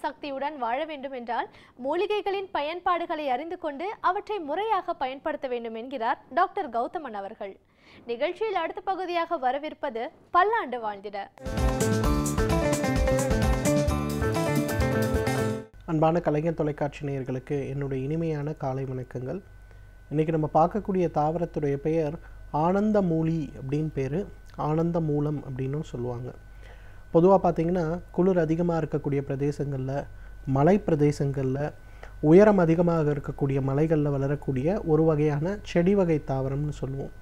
சக்தியுடன் வாழ வேண்டும் என்றால் மூலிகைகளின் பயன்பாடுகளை அறிந்து கொண்டு அவற்றை முறையாக பயன்படுத்த வேண்டும் என்கிறார் டாக்டர் கௌதமன் அவர்கள். நிகழ்ச்சியில் அடுத்த பகுதியாக வரவிருப்பது பல்லாண்டு வாழ்ந்திட. அன்பான கலைஞர் தொலைக்காட்சி நேயர்களுக்கு என்னுடைய இனிமையான காலை வணக்கங்கள். இன்றைக்கி நம்ம பார்க்கக்கூடிய தாவரத்துடைய பெயர் ஆனந்த மூலி அப்படின்னு பேர். ஆனந்த மூலம் அப்படின்னும் சொல்லுவாங்க. பொதுவாக பார்த்திங்கன்னா குளிர் அதிகமாக இருக்கக்கூடிய பிரதேசங்களில், மலை பிரதேசங்களில், உயரம் அதிகமாக இருக்கக்கூடிய மலைகளில் வளரக்கூடிய ஒரு வகையான செடி வகை தாவரம்னு சொல்லுவோம்.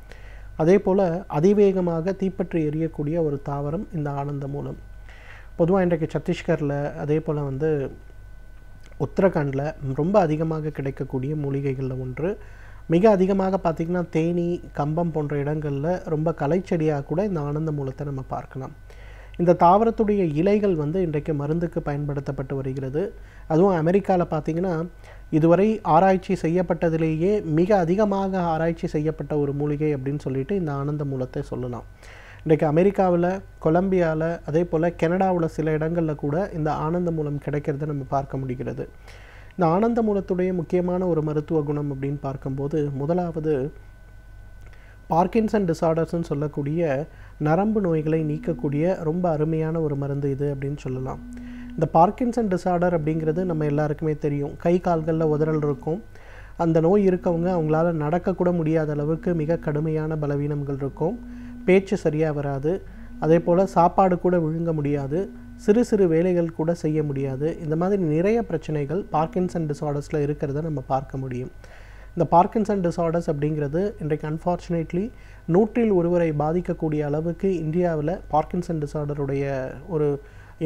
அதே போல் அதிவேகமாக தீப்பற்றி எரியக்கூடிய ஒரு தாவரம் இந்த ஆனந்த மூலம். பொதுவாக இன்றைக்கு சத்தீஸ்கரில், அதே போல் உத்தரகாண்டில் ரொம்ப அதிகமாக கிடைக்கக்கூடிய மூலிகைகளில் ஒன்று. மிக அதிகமாக பார்த்திங்கன்னா தேனி, கம்பம் போன்ற இடங்களில் ரொம்ப கலைச்செடியாக கூட இந்த ஆனந்த மூலத்தை நம்ம பார்க்கலாம். இந்த தாவரத்துடைய இலைகள் இன்றைக்கு மருந்துக்கு பயன்படுத்தப்பட்டு வருகிறது. அதுவும் அமெரிக்காவில் பார்த்திங்கன்னா இதுவரை ஆராய்ச்சி செய்யப்பட்டதிலேயே மிக அதிகமாக ஆராய்ச்சி செய்யப்பட்ட ஒரு மூலிகை அப்படின்னு சொல்லிட்டு இந்த ஆனந்த மூலத்தை சொல்லலாம். இன்றைக்கு அமெரிக்காவில், கொலம்பியாவில், அதே போல் கனடாவில் சில இடங்களில் கூட இந்த ஆனந்த மூலம் கிடைக்கிறத நம்ம பார்க்க முடிகிறது. இந்த ஆனந்த மூலத்துடைய முக்கியமான ஒரு மருத்துவ குணம் அப்படின்னு பார்க்கும்போது, முதலாவது பார்க்கின்சன் டிசார்டர்ஸ்ன்னு சொல்லக்கூடிய நரம்பு நோய்களை நீக்கக்கூடிய ரொம்ப அருமையான ஒரு மருந்து இது அப்படின்னு சொல்லலாம். இந்த பார்க்கின்சன் டிசார்டர் அப்படிங்கிறது நம்ம எல்லாருக்குமே தெரியும். கை கால்களில் உதறல் இருக்கும். அந்த நோய் இருக்கவங்க அவங்களால நடக்கக்கூட முடியாத அளவுக்கு மிக கடுமையான பலவீனங்கள் இருக்கும். பேச்சு சரியாக வராது. அதே போல் சாப்பாடு கூட விழுங்க முடியாது. சிறு சிறு வேலைகள் கூட செய்ய முடியாது. இந்த மாதிரி நிறைய பிரச்சனைகள் பார்க்கின்சன் டிசார்டர்ஸில் இருக்கிறத நம்ம பார்க்க முடியும். இந்த பார்க்கின்சன் டிசார்டர்ஸ் அப்படிங்கிறது இன்றைக்கு அன்ஃபார்ச்சுனேட்லி 100 ஒருவரை பாதிக்கக்கூடிய அளவுக்கு இந்தியாவில் பார்க்கின்சன் டிசார்டருடைய ஒரு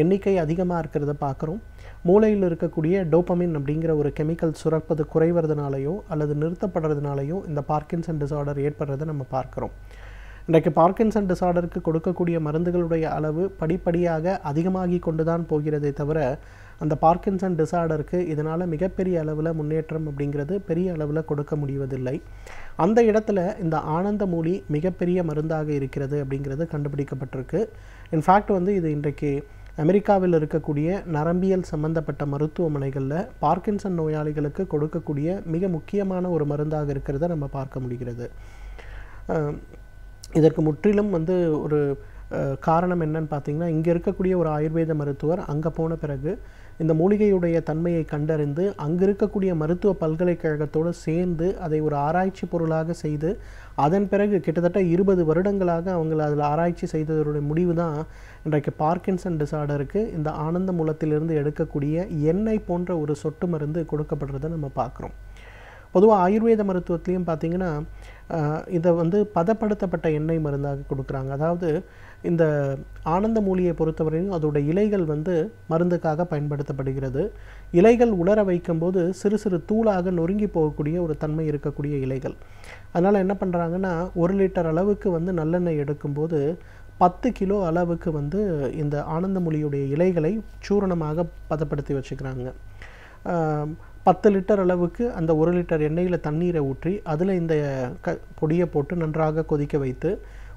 எண்ணிக்கை அதிகமாக இருக்கிறத பார்க்குறோம். மூளையில் இருக்கக்கூடிய டோபமின் அப்படிங்கிற ஒரு கெமிக்கல் சுரப்பது குறைவதுனாலையோ அல்லது நிறுத்தப்படுறதுனாலையோ இந்த பார்க்கின்சன் டிசார்டர் ஏற்படுறதை நம்ம பார்க்குறோம். இன்றைக்கு பார்க்கின்சன் டிசார்டருக்கு கொடுக்கக்கூடிய மருந்துகளுடைய அளவு படிப்படியாக அதிகமாகி கொண்டு தான் போகிறதே தவிர, அந்த பார்க்கின்சன் டிசார்டருக்கு இதனால் மிகப்பெரிய அளவில் முன்னேற்றம் அப்படிங்கிறது பெரிய அளவில் கொடுக்க முடிவதில்லை. அந்த இடத்துல இந்த ஆனந்த மூலி மிகப்பெரிய மருந்தாக இருக்கிறது அப்படிங்கிறது கண்டுபிடிக்கப்பட்டிருக்கு. இன்ஃபேக்ட் இது இன்றைக்கு அமெரிக்காவில் இருக்கக்கூடிய நரம்பியல் சம்பந்தப்பட்ட மருத்துவமனைகளில் பார்க்கின்சன் நோயாளிகளுக்கு கொடுக்கக்கூடிய மிக முக்கியமான ஒரு மருந்தாக இருக்கிறத நம்ம பார்க்க முடிகிறது. இதற்கு முற்றிலும் ஒரு காரணம் என்னன்னு பார்த்தீங்கன்னா, இங்கே இருக்கக்கூடிய ஒரு ஆயுர்வேத மருத்துவர் அங்கே போன பிறகு இந்த மூலிகையுடைய தன்மையை கண்டறிந்து அங்கே இருக்கக்கூடிய மருத்துவ பல்கலைக்கழகத்தோடு சேர்ந்து அதை ஒரு ஆராய்ச்சி பொருளாக செய்து அதன் பிறகு கிட்டத்தட்ட 20 வருடங்களாக அவங்களை அதில் ஆராய்ச்சி செய்ததோடைய முடிவு தான் இன்றைக்கு பார்க்கின்சன் டிசார்டருக்கு இந்த ஆனந்த மூலத்திலிருந்து எடுக்கக்கூடிய எண்ணெய் போன்ற ஒரு சொட்டு மருந்து கொடுக்கப்படுறதை நம்ம பார்க்குறோம். பொதுவாக ஆயுர்வேத மருத்துவத்திலையும் பார்த்திங்கன்னா இதை பதப்படுத்தப்பட்ட எண்ணெய் மருந்தாக கொடுக்குறாங்க. அதாவது இந்த ஆனந்த மூலியை பொறுத்தவரையும் அதோட இலைகள் மருந்துக்காக பயன்படுத்தப்படுகிறது. இலைகள் உலர வைக்கும்போது சிறு சிறு தூளாக நொறுங்கி போகக்கூடிய ஒரு தன்மை இருக்கக்கூடிய இலைகள். அதனால் என்ன பண்ணுறாங்கன்னா 1 லிட்டர் அளவுக்கு நல்லெண்ணெய் எடுக்கும்போது 10 கிலோ அளவுக்கு இந்த ஆனந்த மூலியுடைய இலைகளை சூரணமாக பதப்படுத்தி வச்சுக்கிறாங்க. 10 லிட்டர் அளவுக்கு அந்த 1 லிட்டர் எண்ணெயில் தண்ணீரை ஊற்றி அதில் இந்த பொடியை போட்டு நன்றாக கொதிக்க வைத்து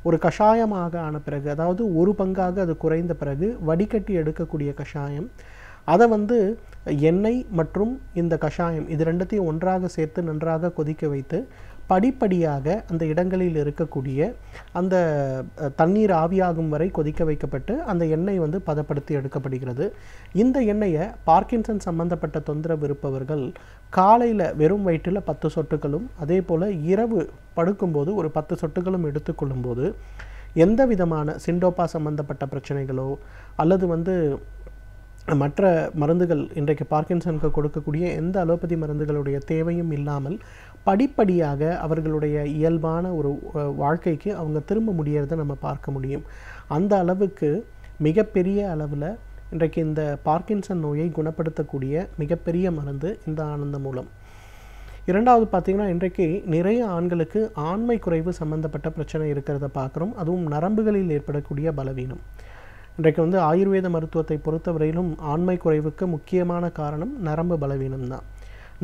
ஒரு கஷாயமாக ஆன பிறகு, அதாவது 1 பங்காக அது குறைந்த பிறகு வடிகட்டி எடுக்கக்கூடிய கஷாயம், அதை எண்ணெய் மற்றும் இந்த கஷாயம் இது ரெண்டுத்தையும் ஒன்றாக சேர்த்து நன்றாக கொதிக்க வைத்து படிப்படியாக அந்த இடங்களில் இருக்கக்கூடிய அந்த தண்ணீர் ஆவியாகும் வரை கொதிக்க வைக்கப்பட்டு அந்த எண்ணெய் பதப்படுத்தி எடுக்கப்படுகிறது. இந்த எண்ணெயை பார்க்கின்சன் சம்பந்தப்பட்ட தொந்தரவு இருப்பவர்கள் காலையில் வெறும் வயிற்றில் 10 சொட்டுகளும், அதே போல் இரவு படுக்கும்போது ஒரு 10 சொட்டுகளும் எடுத்துக்கொள்ளும்போது எந்த விதமான சிண்டோப்பா சம்பந்தப்பட்ட பிரச்சனைகளோ அல்லது மற்ற மருந்துகள் இன்றைக்கு பார்க்கின்சனுக்கு கொடுக்கக்கூடிய எந்த அலோபதி மருந்துகளுடைய தேவையும் இல்லாமல் படிப்படியாக அவர்களுடைய இயல்பான ஒரு வாழ்க்கைக்கு அவங்க திரும்ப முடியறதை நம்ம பார்க்க முடியும். அந்த அளவுக்கு மிகப்பெரிய அளவில் இன்றைக்கு இந்த பார்க்கின்சன் நோயை குணப்படுத்தக்கூடிய மிகப்பெரிய மருந்து இந்த ஆனந்த மூலம். இரண்டாவது பார்த்திங்கன்னா, இன்றைக்கு நிறைய ஆண்களுக்கு ஆண்மை குறைவு சம்பந்தப்பட்ட பிரச்சனை இருக்கிறத பார்க்குறோம். அதுவும் நரம்புகளில் ஏற்படக்கூடிய பலவீனம். இன்றைக்கு ஆயுர்வேத மருத்துவத்தை பொறுத்தவரையிலும் ஆண்மை குறைவுக்கு முக்கியமான காரணம் நரம்பு பலவீனம் தான்.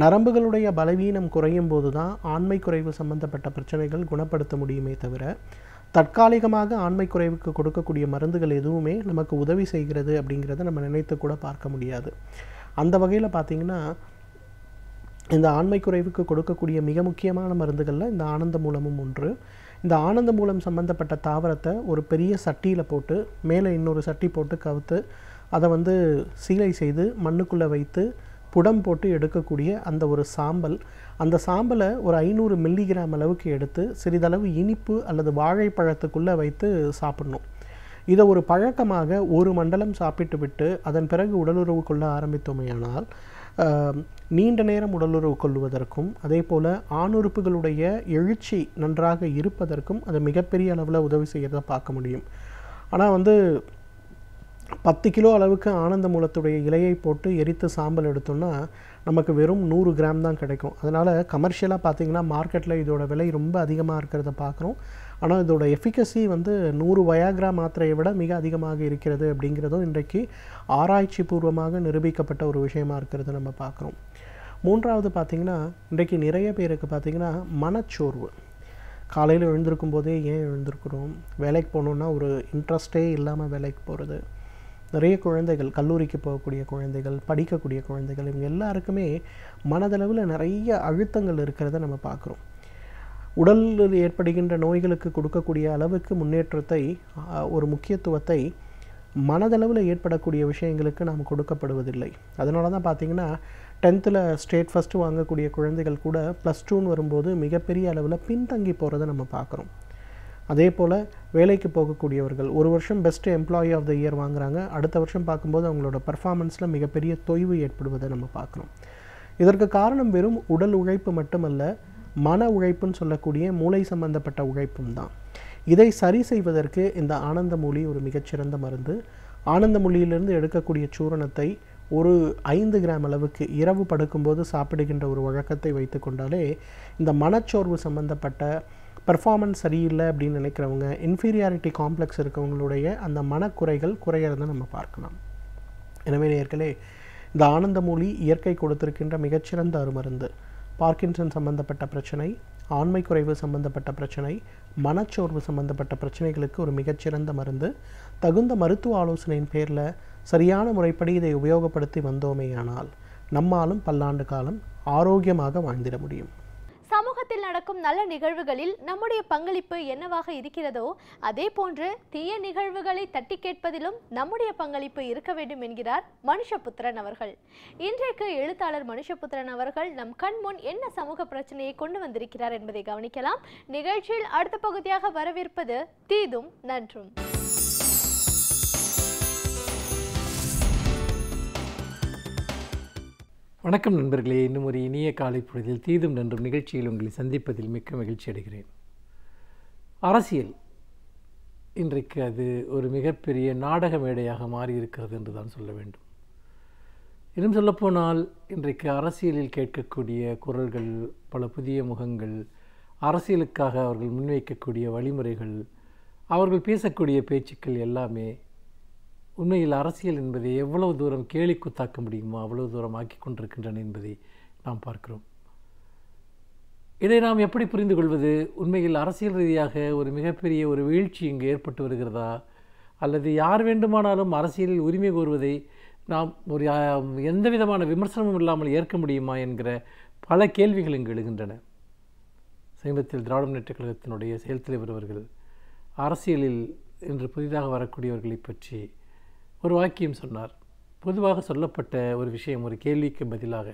நரம்புகளுடைய பலவீனம் குறையும் போது தான் ஆண்மை குறைவு சம்பந்தப்பட்ட பிரச்சனைகள் குணப்படுத்த முடியுமே தவிர, தற்காலிகமாக ஆண்மை குறைவுக்கு கொடுக்கக்கூடிய மருந்துகள் எதுவுமே நமக்கு உதவி செய்கிறது அப்படிங்கிறத நம்ம நினைத்து கூட பார்க்க முடியாது. அந்த வகையில் பார்த்திங்கன்னா இந்த ஆண்மை குறைவுக்கு கொடுக்கக்கூடிய மிக முக்கியமான மருந்துகளில் இந்த ஆனந்த மூலமும் ஒன்று. இந்த ஆனந்த மூலம் சம்மந்தப்பட்ட தாவரத்தை ஒரு பெரிய சட்டியில் போட்டு மேலே இன்னொரு சட்டி போட்டு கவுத்து அதை வந்து சீலை செய்து மண்ணுக்குள்ளே வைத்து புடம் போட்டு எடுக்கக்கூடிய அந்த ஒரு சாம்பல், அந்த சாம்பலை ஒரு 500 மில்லிகிராம் அளவுக்கு எடுத்து சிறிதளவு இனிப்பு அல்லது வாழைப்பழத்துக்குள்ளே வைத்து சாப்பிடணும். இதை ஒரு பழக்கமாக ஒரு மண்டலம் சாப்பிட்டு விட்டு அதன் பிறகு உடலுறவு கொள்ள ஆரம்பித்தோமையானால் நீண்ட நேரம் உடலுறவு கொள்வதற்கும் அதே போல் ஆணுறுப்புகளுடைய எழுச்சி நன்றாக இருப்பதற்கும் அது மிகப்பெரிய அளவில் உதவி செய்கிறத பார்க்க முடியும். ஆனால் வந்து 10 கிலோ அளவுக்கு ஆனந்த மூலத்துடைய இலையை போட்டு எரித்து சாம்பல் எடுத்தோம்னா நமக்கு வெறும் 100 கிராம் தான் கிடைக்கும். அதனால் கமர்ஷியலாக பார்த்திங்கன்னா மார்க்கெட்டில் இதோட விலை ரொம்ப அதிகமாக இருக்கிறத பார்க்குறோம். ஆனால் இதோட எஃபிகசி வந்து 100 வயாகிரா மாத்திரையை விட மிக அதிகமாக இருக்கிறது அப்படிங்கிறதும் இன்றைக்கு ஆராய்ச்சி பூர்வமாக நிரூபிக்கப்பட்ட ஒரு விஷயமா இருக்கிறது நம்ம பார்க்குறோம். மூன்றாவது பார்த்திங்கன்னா இன்றைக்கு நிறைய பேருக்கு பார்த்திங்கன்னா மனச்சோர்வு. காலையில் எழுந்திருக்கும் போதே ஏன் எழுந்திருக்கிறோம், வேலைக்கு போகணுன்னா ஒரு இன்ட்ரெஸ்டே இல்லாமல் வேலைக்கு போகிறது, நிறைய குழந்தைகள், கல்லூரிக்கு போகக்கூடிய குழந்தைகள், படிக்கக்கூடிய குழந்தைகள், இவங்க எல்லாருக்குமே மனதளவில் நிறைய அழுத்தங்கள் இருக்கிறத நம்ம பார்க்குறோம். உடலில் ஏற்படுகின்ற நோய்களுக்கு கொடுக்கக்கூடிய அளவுக்கு முன்னேற்றத்தை, ஒரு முக்கியத்துவத்தை மனதளவில் ஏற்படக்கூடிய விஷயங்களுக்கு நாம் கொடுக்கப்படுவதில்லை. அதனால தான் பார்த்திங்கன்னா 10th ஸ்டேட் ஃபஸ்ட்டு வாங்கக்கூடிய குழந்தைகள் கூட +2 வரும்போது மிகப்பெரிய அளவில் பின்தங்கி போகிறத நம்ம பார்க்குறோம். அதே போல் வேலைக்கு போகக்கூடியவர்கள் ஒரு வருஷம் best employee of the year வாங்குகிறாங்க, அடுத்த வருஷம் பார்க்கும்போது அவங்களோட பர்ஃபார்மன்ஸில் மிகப்பெரிய தொய்வு ஏற்படுவதை நம்ம பார்க்குறோம். இதற்கு காரணம் வெறும் உடல் உழைப்பு மட்டுமல்ல, மன உழைப்புன்னு சொல்லக்கூடிய மூளை சம்பந்தப்பட்ட உழைப்பும் தான். இதை சரி செய்வதற்கு இந்த ஆனந்த மூலி ஒரு மிகச்சிறந்த மருந்து. ஆனந்த மூலியிலிருந்து எடுக்கக்கூடிய சூரணத்தை ஒரு 5 கிராம் அளவுக்கு இரவு படுக்கும்போது சாப்பிடுகின்ற ஒரு வழக்கத்தை வைத்து கொண்டாலே இந்த மனச்சோர்வு சம்பந்தப்பட்ட பெர்ஃபார்மன்ஸ் சரியில்லை அப்படின்னு நினைக்கிறவங்க, இன்ஃபீரியாரிட்டி காம்ப்ளெக்ஸ் இருக்கவங்களுடைய அந்த மனக்குறைகள் குறையிறதை நம்ம பார்க்கலாம். எனவே நேயர்களே, இந்த ஆனந்த மூலி இயற்கை கொடுத்திருக்கின்ற மிகச்சிறந்த அருமருந்து. பார்க்கின்சன் சம்பந்தப்பட்ட பிரச்சனை, ஆண்மை குறைவு சம்பந்தப்பட்ட பிரச்சனை, மனச்சோர்வு சம்பந்தப்பட்ட பிரச்சனைகளுக்கு ஒரு மிகச்சிறந்த மருந்து. தகுந்த மருத்துவ ஆலோசனையின் பேரில் சரியான முறைப்படி இதை உபயோகப்படுத்தி வந்தோமேயானால் நம்மாலும் பல்லாண்டு காலம் ஆரோக்கியமாக வாழ்ந்திட முடியும். சமூகத்தில் நடக்கும் நல்ல நிகழ்வுகளில் நம்முடைய பங்களிப்பு என்னவாக இருக்கிறதோ அதே போன்று தீய நிகழ்வுகளை தட்டி கேட்பதிலும் நம்முடைய பங்களிப்பு இருக்க வேண்டும் என்கிறார் மனுஷபுத்திரன் அவர்கள். இன்றைக்கு எழுத்தாளர் மனுஷபுத்திரன் அவர்கள் நம் கண் முன் என்ன சமூக பிரச்சனையை கொண்டு வந்திருக்கிறார் என்பதை கவனிக்கலாம். நிகழ்ச்சியில் அடுத்த பகுதியாக வரவிருப்பது தீதும் நன்றும். வணக்கம் நண்பர்களே, இன்னும் ஒரு இனிய காலை பொழுதில் தீதும் நன்றும் நிகழ்ச்சியில் உங்களை சந்திப்பதில் மிக்க மகிழ்ச்சி அடைகிறேன். அரசியல் இன்றைக்கு அது ஒரு மிகப்பெரிய நாடக மேடையாக மாறி இருக்கிறது என்று தான் சொல்ல வேண்டும். இன்னும் சொல்லப்போனால் இன்றைக்கு அரசியலில் கேட்கக்கூடிய குரல்கள், பல புதிய முகங்கள், அரசியலுக்காக அவர்கள் முன்வைக்கக்கூடிய வழிமுறைகள், அவர்கள் பேசக்கூடிய பேச்சுக்கள் எல்லாமே உண்மையில் அரசியல் என்பதை எவ்வளவு தூரம் கேலிக்குத்தாக்க முடியுமோ அவ்வளவு தூரம் ஆக்கி கொண்டிருக்கின்றன என்பதை நாம் பார்க்கிறோம். இதை நாம் எப்படி புரிந்து கொள்வது? உண்மையில் அரசியல் ரீதியாக ஒரு மிகப்பெரிய ஒரு வீழ்ச்சி இங்கு ஏற்பட்டு வருகிறதா, அல்லது யார் வேண்டுமானாலும் அரசியலில் உரிமை கோருவதை நாம் ஒரு எந்த விதமான விமர்சனமும் இல்லாமல் ஏற்க முடியுமா என்கிற பல கேள்விகள் இங்கு எழுகின்றன. சமீபத்தில் திராவிட முன்னேற்றக் கழகத்தினுடைய செயல் தலைவர் அவர்கள் அரசியலில் இன்று புதிதாக வரக்கூடியவர்களை பற்றி ஒரு வாக்கியம் சொன்னார். பொதுவாக சொல்லப்பட்ட ஒரு விஷயம், ஒரு கேள்விக்கு பதிலாக,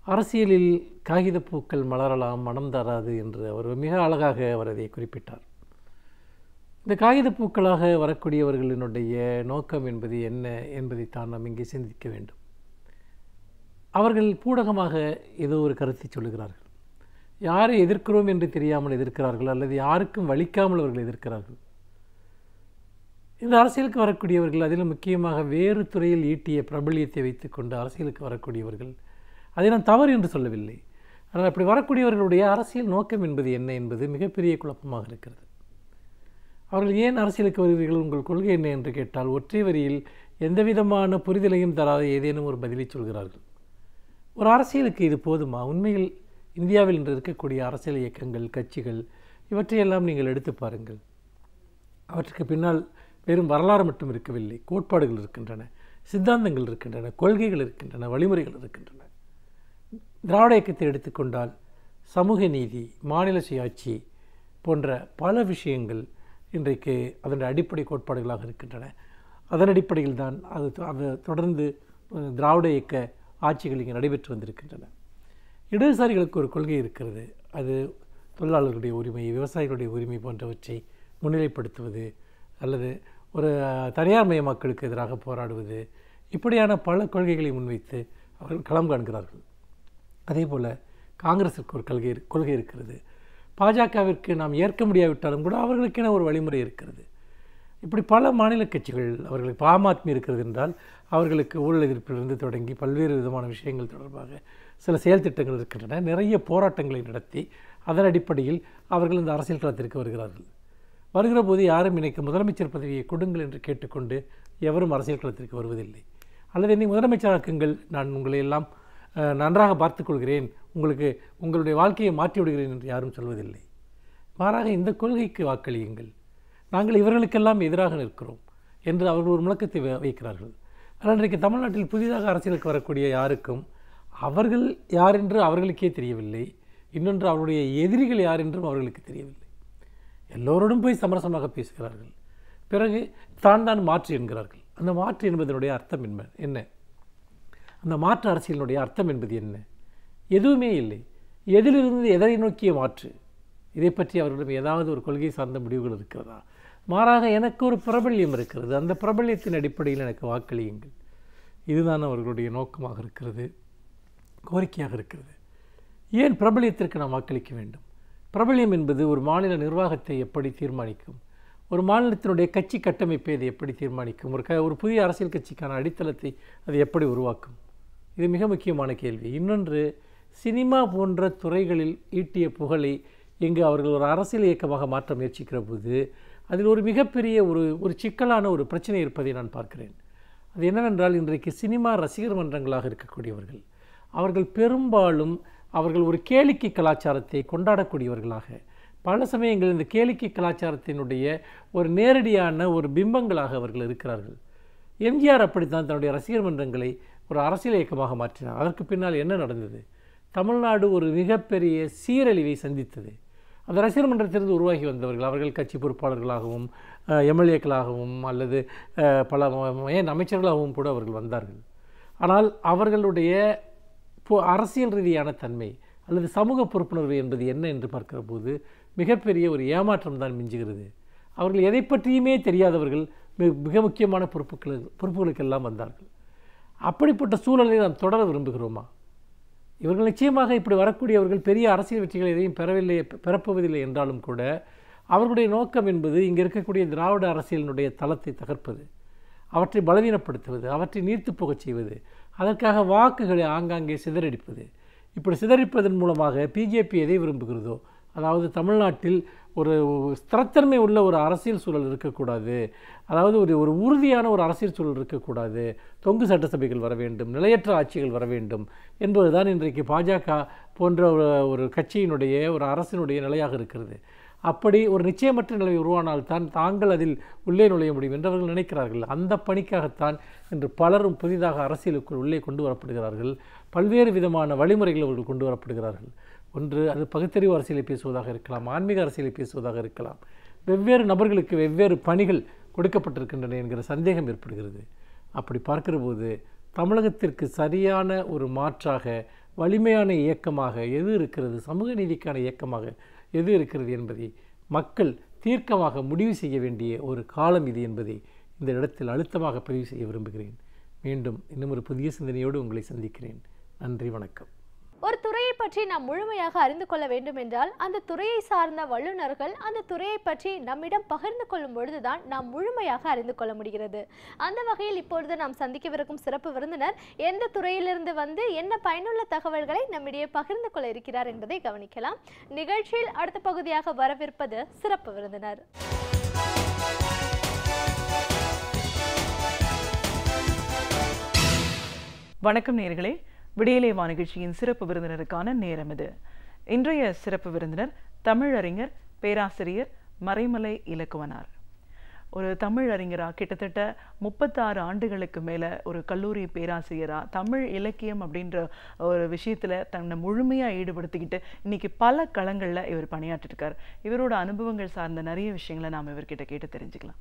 அரசியலில் காகிதப்பூக்கள் மலரலாம், மனம் தராது என்று அவர் மிக அழகாக அவர் அதை குறிப்பிட்டார். இந்த காகிதப்பூக்களாக வரக்கூடியவர்களினுடைய நோக்கம் என்பது என்ன என்பதைத்தான் நாம் இங்கே சிந்திக்க வேண்டும். அவர்கள் பூடகமாக ஏதோ ஒரு கருத்தை சொல்லுகிறார்கள். யாரை எதிர்க்கிறோம் என்று தெரியாமல் எதிர்க்கிறார்கள், அல்லது யாருக்கும் வலிக்காமல் அவர்கள் எதிர்க்கிறார்கள். இந்த அரசியலுக்கு வரக்கூடியவர்கள், அதிலும் முக்கியமாக வேறு துறையில் ஈட்டிய பிரபல்யத்தை வைத்துக்கொண்டு அரசியலுக்கு வரக்கூடியவர்கள், அதை நான் தவறு என்று சொல்லவில்லை. ஆனால் அப்படி வரக்கூடியவர்களுடைய அரசியல் நோக்கம் என்பது என்ன என்பது மிகப்பெரிய குழப்பமாக இருக்கிறது. அவர்கள் ஏன் அரசியலுக்கு வருகிறீர்கள், உங்கள் கொள்கை என்ன என்று கேட்டால் ஒற்றை வரியில் எந்த விதமான புரிதலையும் தராத ஏதேனும் ஒரு பதிலை சொல்கிறார்கள். ஒரு அரசியலுக்கு இது போதுமா? உண்மையில் இந்தியாவில் இன்று இருக்கக்கூடிய அரசியல் இயக்கங்கள், கட்சிகள், இவற்றையெல்லாம் நீங்கள் எடுத்து பாருங்கள். அவற்றுக்கு பின்னால் வெறும் வரலாறு மட்டும் இருக்கவில்லை, கோட்பாடுகள் இருக்கின்றன. சித்தாந்தங்கள் இருக்கின்றன, கொள்கைகள் இருக்கின்றன, வழிமுறைகள் இருக்கின்றன. திராவிட இயக்கத்தை எடுத்துக்கொண்டால் சமூக நீதி, மாநில சுயாட்சி போன்ற பல விஷயங்கள் இன்றைக்கு அதனுடைய அடிப்படை கோட்பாடுகளாக இருக்கின்றன. அதன் அடிப்படையில் தான் அது தொடர்ந்து திராவிட இயக்க ஆட்சிகள் இங்கே நடைபெற்று வந்திருக்கின்றன. இடதுசாரிகளுக்கு ஒரு கொள்கை இருக்கிறது. அது தொழிலாளர்களுடைய உரிமை, விவசாயிகளுடைய உரிமை போன்றவற்றை முன்னிலைப்படுத்துவது, அல்லது ஒரு தனியார் மயமாக்களுக்கு எதிராக போராடுவது, இப்படியான பல கொள்கைகளை முன்வைத்து அவர்கள் களம் காண்கிறார்கள். அதே போல் காங்கிரஸிற்கு ஒரு கொள்கை இருக்கிறது. பாஜகவிற்கு நாம் ஏற்க முடியாவிட்டாலும் கூட அவர்களுக்கென ஒரு வழிமுறை இருக்கிறது. இப்படி பல மாநில கட்சிகள், அவர்களுக்கு ஆம் ஆத்மி இருக்கிறது என்றால் அவர்களுக்கு ஊழல் எதிர்ப்பிலிருந்து தொடங்கி பல்வேறு விதமான விஷயங்கள் தொடர்பாக சில செயல் திட்டங்கள் இருக்கின்றன. நிறைய போராட்டங்களை நடத்தி அதன் அடிப்படையில் அவர்கள் இந்த அரசியல் களத்திற்கு வருகிறார்கள். வருகிற போது யாரும் இன்றைக்கு முதலமைச்சர் பதவியை கொடுங்கள் என்று கேட்டுக்கொண்டு எவரும் அரசியல் களத்திற்கு வருவதில்லை. அல்லது என்னை முதலமைச்சராக்குங்கள், நான் உங்களை எல்லாம் நன்றாக பார்த்துக்கொள்கிறேன், உங்களுடைய வாழ்க்கையை மாற்றி விடுகிறேன் என்று யாரும் சொல்வதில்லை. மாறாக இந்த கொள்கைக்கு வாக்களியுங்கள், நாங்கள் இவர்களுக்கெல்லாம் எதிராக நிற்கிறோம் என்று அவர்கள் ஒரு முழக்கத்தை வைக்கிறார்கள். ஆனால் இன்றைக்கு தமிழ்நாட்டில் புதிதாக அரசியலுக்கு வரக்கூடிய யாருக்கும் அவர்கள் யார் என்று அவர்களுக்கே தெரியவில்லை. இன்னொன்று, அவருடைய எதிரிகள் யார் என்றும் அவர்களுக்கு தெரியவில்லை. எல்லோரோடும் போய் சமரசமாக பேசுகிறார்கள். பிறகு தான் மாற்று என்கிறார்கள். அந்த மாற்று என்பதனுடைய அர்த்தம் என்ன? அந்த மாற்று அரசியலினுடைய அர்த்தம் என்பது என்ன? எதுவுமே இல்லை. எதிலிருந்து எதை நோக்கிய மாற்று? இதை பற்றி அவர்களிடம் ஏதாவது ஒரு கொள்கை சார்ந்த முடிவுகள் இருக்கிறதா? மாறாக எனக்கு ஒரு பிரபல்யம் இருக்கிறது, அந்த பிரபல்யத்தின் அடிப்படையில் எனக்கு வாக்களியுங்கள். இதுதான் அவர்களுடைய நோக்கமாக இருக்கிறது, கோரிக்கையாக இருக்கிறது. ஏன் பிரபல்யத்திற்கு நாம் வாக்களிக்க வேண்டும்? பிரபல்யம் என்பது ஒரு மாநில நிர்வாகத்தை எப்படி தீர்மானிக்கும்? ஒரு மாநிலத்தினுடைய கட்சி கட்டமைப்பை அதை எப்படி தீர்மானிக்கும்? ஒரு புதிய அரசியல் கட்சிக்கான அடித்தளத்தை அது எப்படி உருவாக்கும்? இது மிக முக்கியமான கேள்வி. இன்னொன்று, சினிமா போன்ற துறைகளில் ஈட்டிய புகழை இங்கு அவர்கள் ஒரு அரசியல் இயக்கமாக மாற்ற முயற்சிக்கிற போது அதில் ஒரு மிகப்பெரிய ஒரு சிக்கலான ஒரு பிரச்சனை இருப்பதை நான் பார்க்கிறேன். அது என்னவென்றால், இன்றைக்கு சினிமா ரசிகர் மன்றங்களாக இருக்கக்கூடியவர்கள் அவர்கள் பெரும்பாலும் அவர்கள் ஒரு கேளிக்கை கலாச்சாரத்தை கொண்டாடக்கூடியவர்களாக, பல சமயங்களில் இந்த கேளிக்கை கலாச்சாரத்தினுடைய ஒரு நேரடியான ஒரு பிம்பங்களாக அவர்கள் இருக்கிறார்கள். எம்ஜிஆர் அப்படித்தான் தன்னுடைய ரசிகர் மன்றங்களை ஒரு அரசியல் இயக்கமாக மாற்றினார். அதற்கு பின்னால் என்ன நடந்தது? தமிழ்நாடு ஒரு மிகப்பெரிய சீரழிவை சந்தித்தது. அந்த ரசிகர் மன்றத்திலிருந்து உருவாகி வந்தவர்கள் அவர்கள் கட்சி பொறுப்பாளர்களாகவும் எம்எல்ஏக்களாகவும் அல்லது பல அமைச்சர்களாகவும் கூட அவர்கள் வந்தார்கள். ஆனால் அவர்களுடைய அரசியல் ரீதியான தன்மை அல்லது சமூக பொறுப்புணர்வு என்பது என்ன என்று பார்க்கிற போது மிகப்பெரிய ஒரு ஏமாற்றம் தான் மிஞ்சுகிறது. அவர்கள் எதை பற்றியுமே தெரியாதவர்கள் மிக முக்கியமான பொறுப்புகளுக்கெல்லாம் வந்தார்கள். அப்படிப்பட்ட சூழலை நாம் தொடர விரும்புகிறோமா? இவர்கள் நிச்சயமாக இப்படி வரக்கூடியவர்கள் பெரிய அரசியல் வெற்றிகள் எதையும் பெறப்போவதில்லை என்றாலும் கூட அவர்களுடைய நோக்கம் என்பது இங்கே இருக்கக்கூடிய திராவிட அரசியலினுடைய தளத்தை தகர்ப்பது, அவற்றை பலவீனப்படுத்துவது, அவற்றை நீர்த்து போகச் செய்வது, அதற்காக வாக்குகளை ஆங்காங்கே சிதறடிப்பது. இப்படி சிதறடிப்பதன் மூலமாக பிஜேபி எதை விரும்புகிறதோ, அதாவது தமிழ்நாட்டில் ஒரு ஸ்திரத்தன்மை உள்ள ஒரு அரசியல் சூழல் இருக்கக்கூடாது, அதாவது ஒரு உறுதியான ஒரு அரசியல் சூழல் இருக்கக்கூடாது, தொங்கு சட்டசபைகள் வர வேண்டும், நிலையற்ற ஆட்சிகள் வர வேண்டும் என்பதுதான் இன்றைக்கு பாஜக போன்ற ஒரு கட்சியினுடைய ஒரு அரசினுடைய நிலையாக இருக்கிறது. அப்படி ஒரு நிச்சயமற்ற நிலை உருவானால்தான் தாங்கள் அதில் உள்ளே நுழைய முடியும் என்று அவர்கள் நினைக்கிறார்கள். அந்த பணிக்காகத்தான் இன்று பலரும் புதிதாக அரசியலுக்குள் உள்ளே கொண்டு வரப்படுகிறார்கள். பல்வேறு விதமான வழிமுறைகள் அவர்கள் கொண்டு வரப்படுகிறார்கள். ஒன்று, அது பகுத்தறிவு அரசியலை பேசுவதாக இருக்கலாம், ஆன்மீக அரசியலை பேசுவதாக இருக்கலாம். வெவ்வேறு நபர்களுக்கு வெவ்வேறு பணிகள் கொடுக்கப்பட்டிருக்கின்றன என்கிற சந்தேகம் ஏற்படுகிறது. அப்படி பார்க்கிற போது தமிழகத்திற்கு சரியான ஒரு மாற்றாக வலிமையான இயக்கமாக எது இருக்கிறது, சமூக நீதிக்கான இயக்கமாக எது இருக்கிறது என்பதை மக்கள் தீர்க்கமாக முடிவு செய்ய வேண்டிய ஒரு காலம் இது என்பதை இந்த இடத்தில் அழுத்தமாக பதிவு செய்ய விரும்புகிறேன். மீண்டும் இன்னும் ஒரு புதிய சிந்தனையோடு உங்களை சந்திக்கிறேன். நன்றி, வணக்கம். ஒரு துறையை பற்றி நாம் முழுமையாக அறிந்து கொள்ள வேண்டும் என்றால் அந்த துறையை சார்ந்த வல்லுநர்கள் அந்த துறையை பற்றி நம்மிடம் பகிர்ந்து கொள்ளும் பொழுதுதான் நாம் முழுமையாக அறிந்து கொள்ள முடிகிறது. அந்த வகையில் இப்பொழுது நாம் சந்திக்கவிருக்கும் சிறப்பு விருந்தினர் எந்த துறையிலிருந்து வந்து என்ன பயனுள்ள தகவல்களை நம்மிடையே பகிர்ந்து கொள்ள இருக்கிறார் என்பதை கவனிக்கலாம். நிகழ்ச்சியில் அடுத்த பகுதியாக வரவிருப்பது சிறப்பு விருந்தினர். வணக்கம் நேயர்களே, விடியலேவா நிகழ்ச்சியின் சிறப்பு விருந்தினருக்கான நேரம் இது. இன்றைய சிறப்பு விருந்தினர் தமிழறிஞர், பேராசிரியர் மறைமலை இலக்குவனார். ஒரு தமிழ் அறிஞரா கிட்டத்தட்ட 36 ஆண்டுகளுக்கு மேல ஒரு கல்லூரி பேராசிரியரா தமிழ் இலக்கியம் அப்படின்ற ஒரு விஷயத்துல தன்னை முழுமையா ஈடுபடுத்திக்கிட்டு இன்னைக்கு பல களங்கள்ல இவர் பணியாற்றிட்டு இருக்காரு. இவரோட அனுபவங்கள் சார்ந்த நிறைய விஷயங்களை நாம் இவர்கிட்ட கேட்டு தெரிஞ்சுக்கலாம்.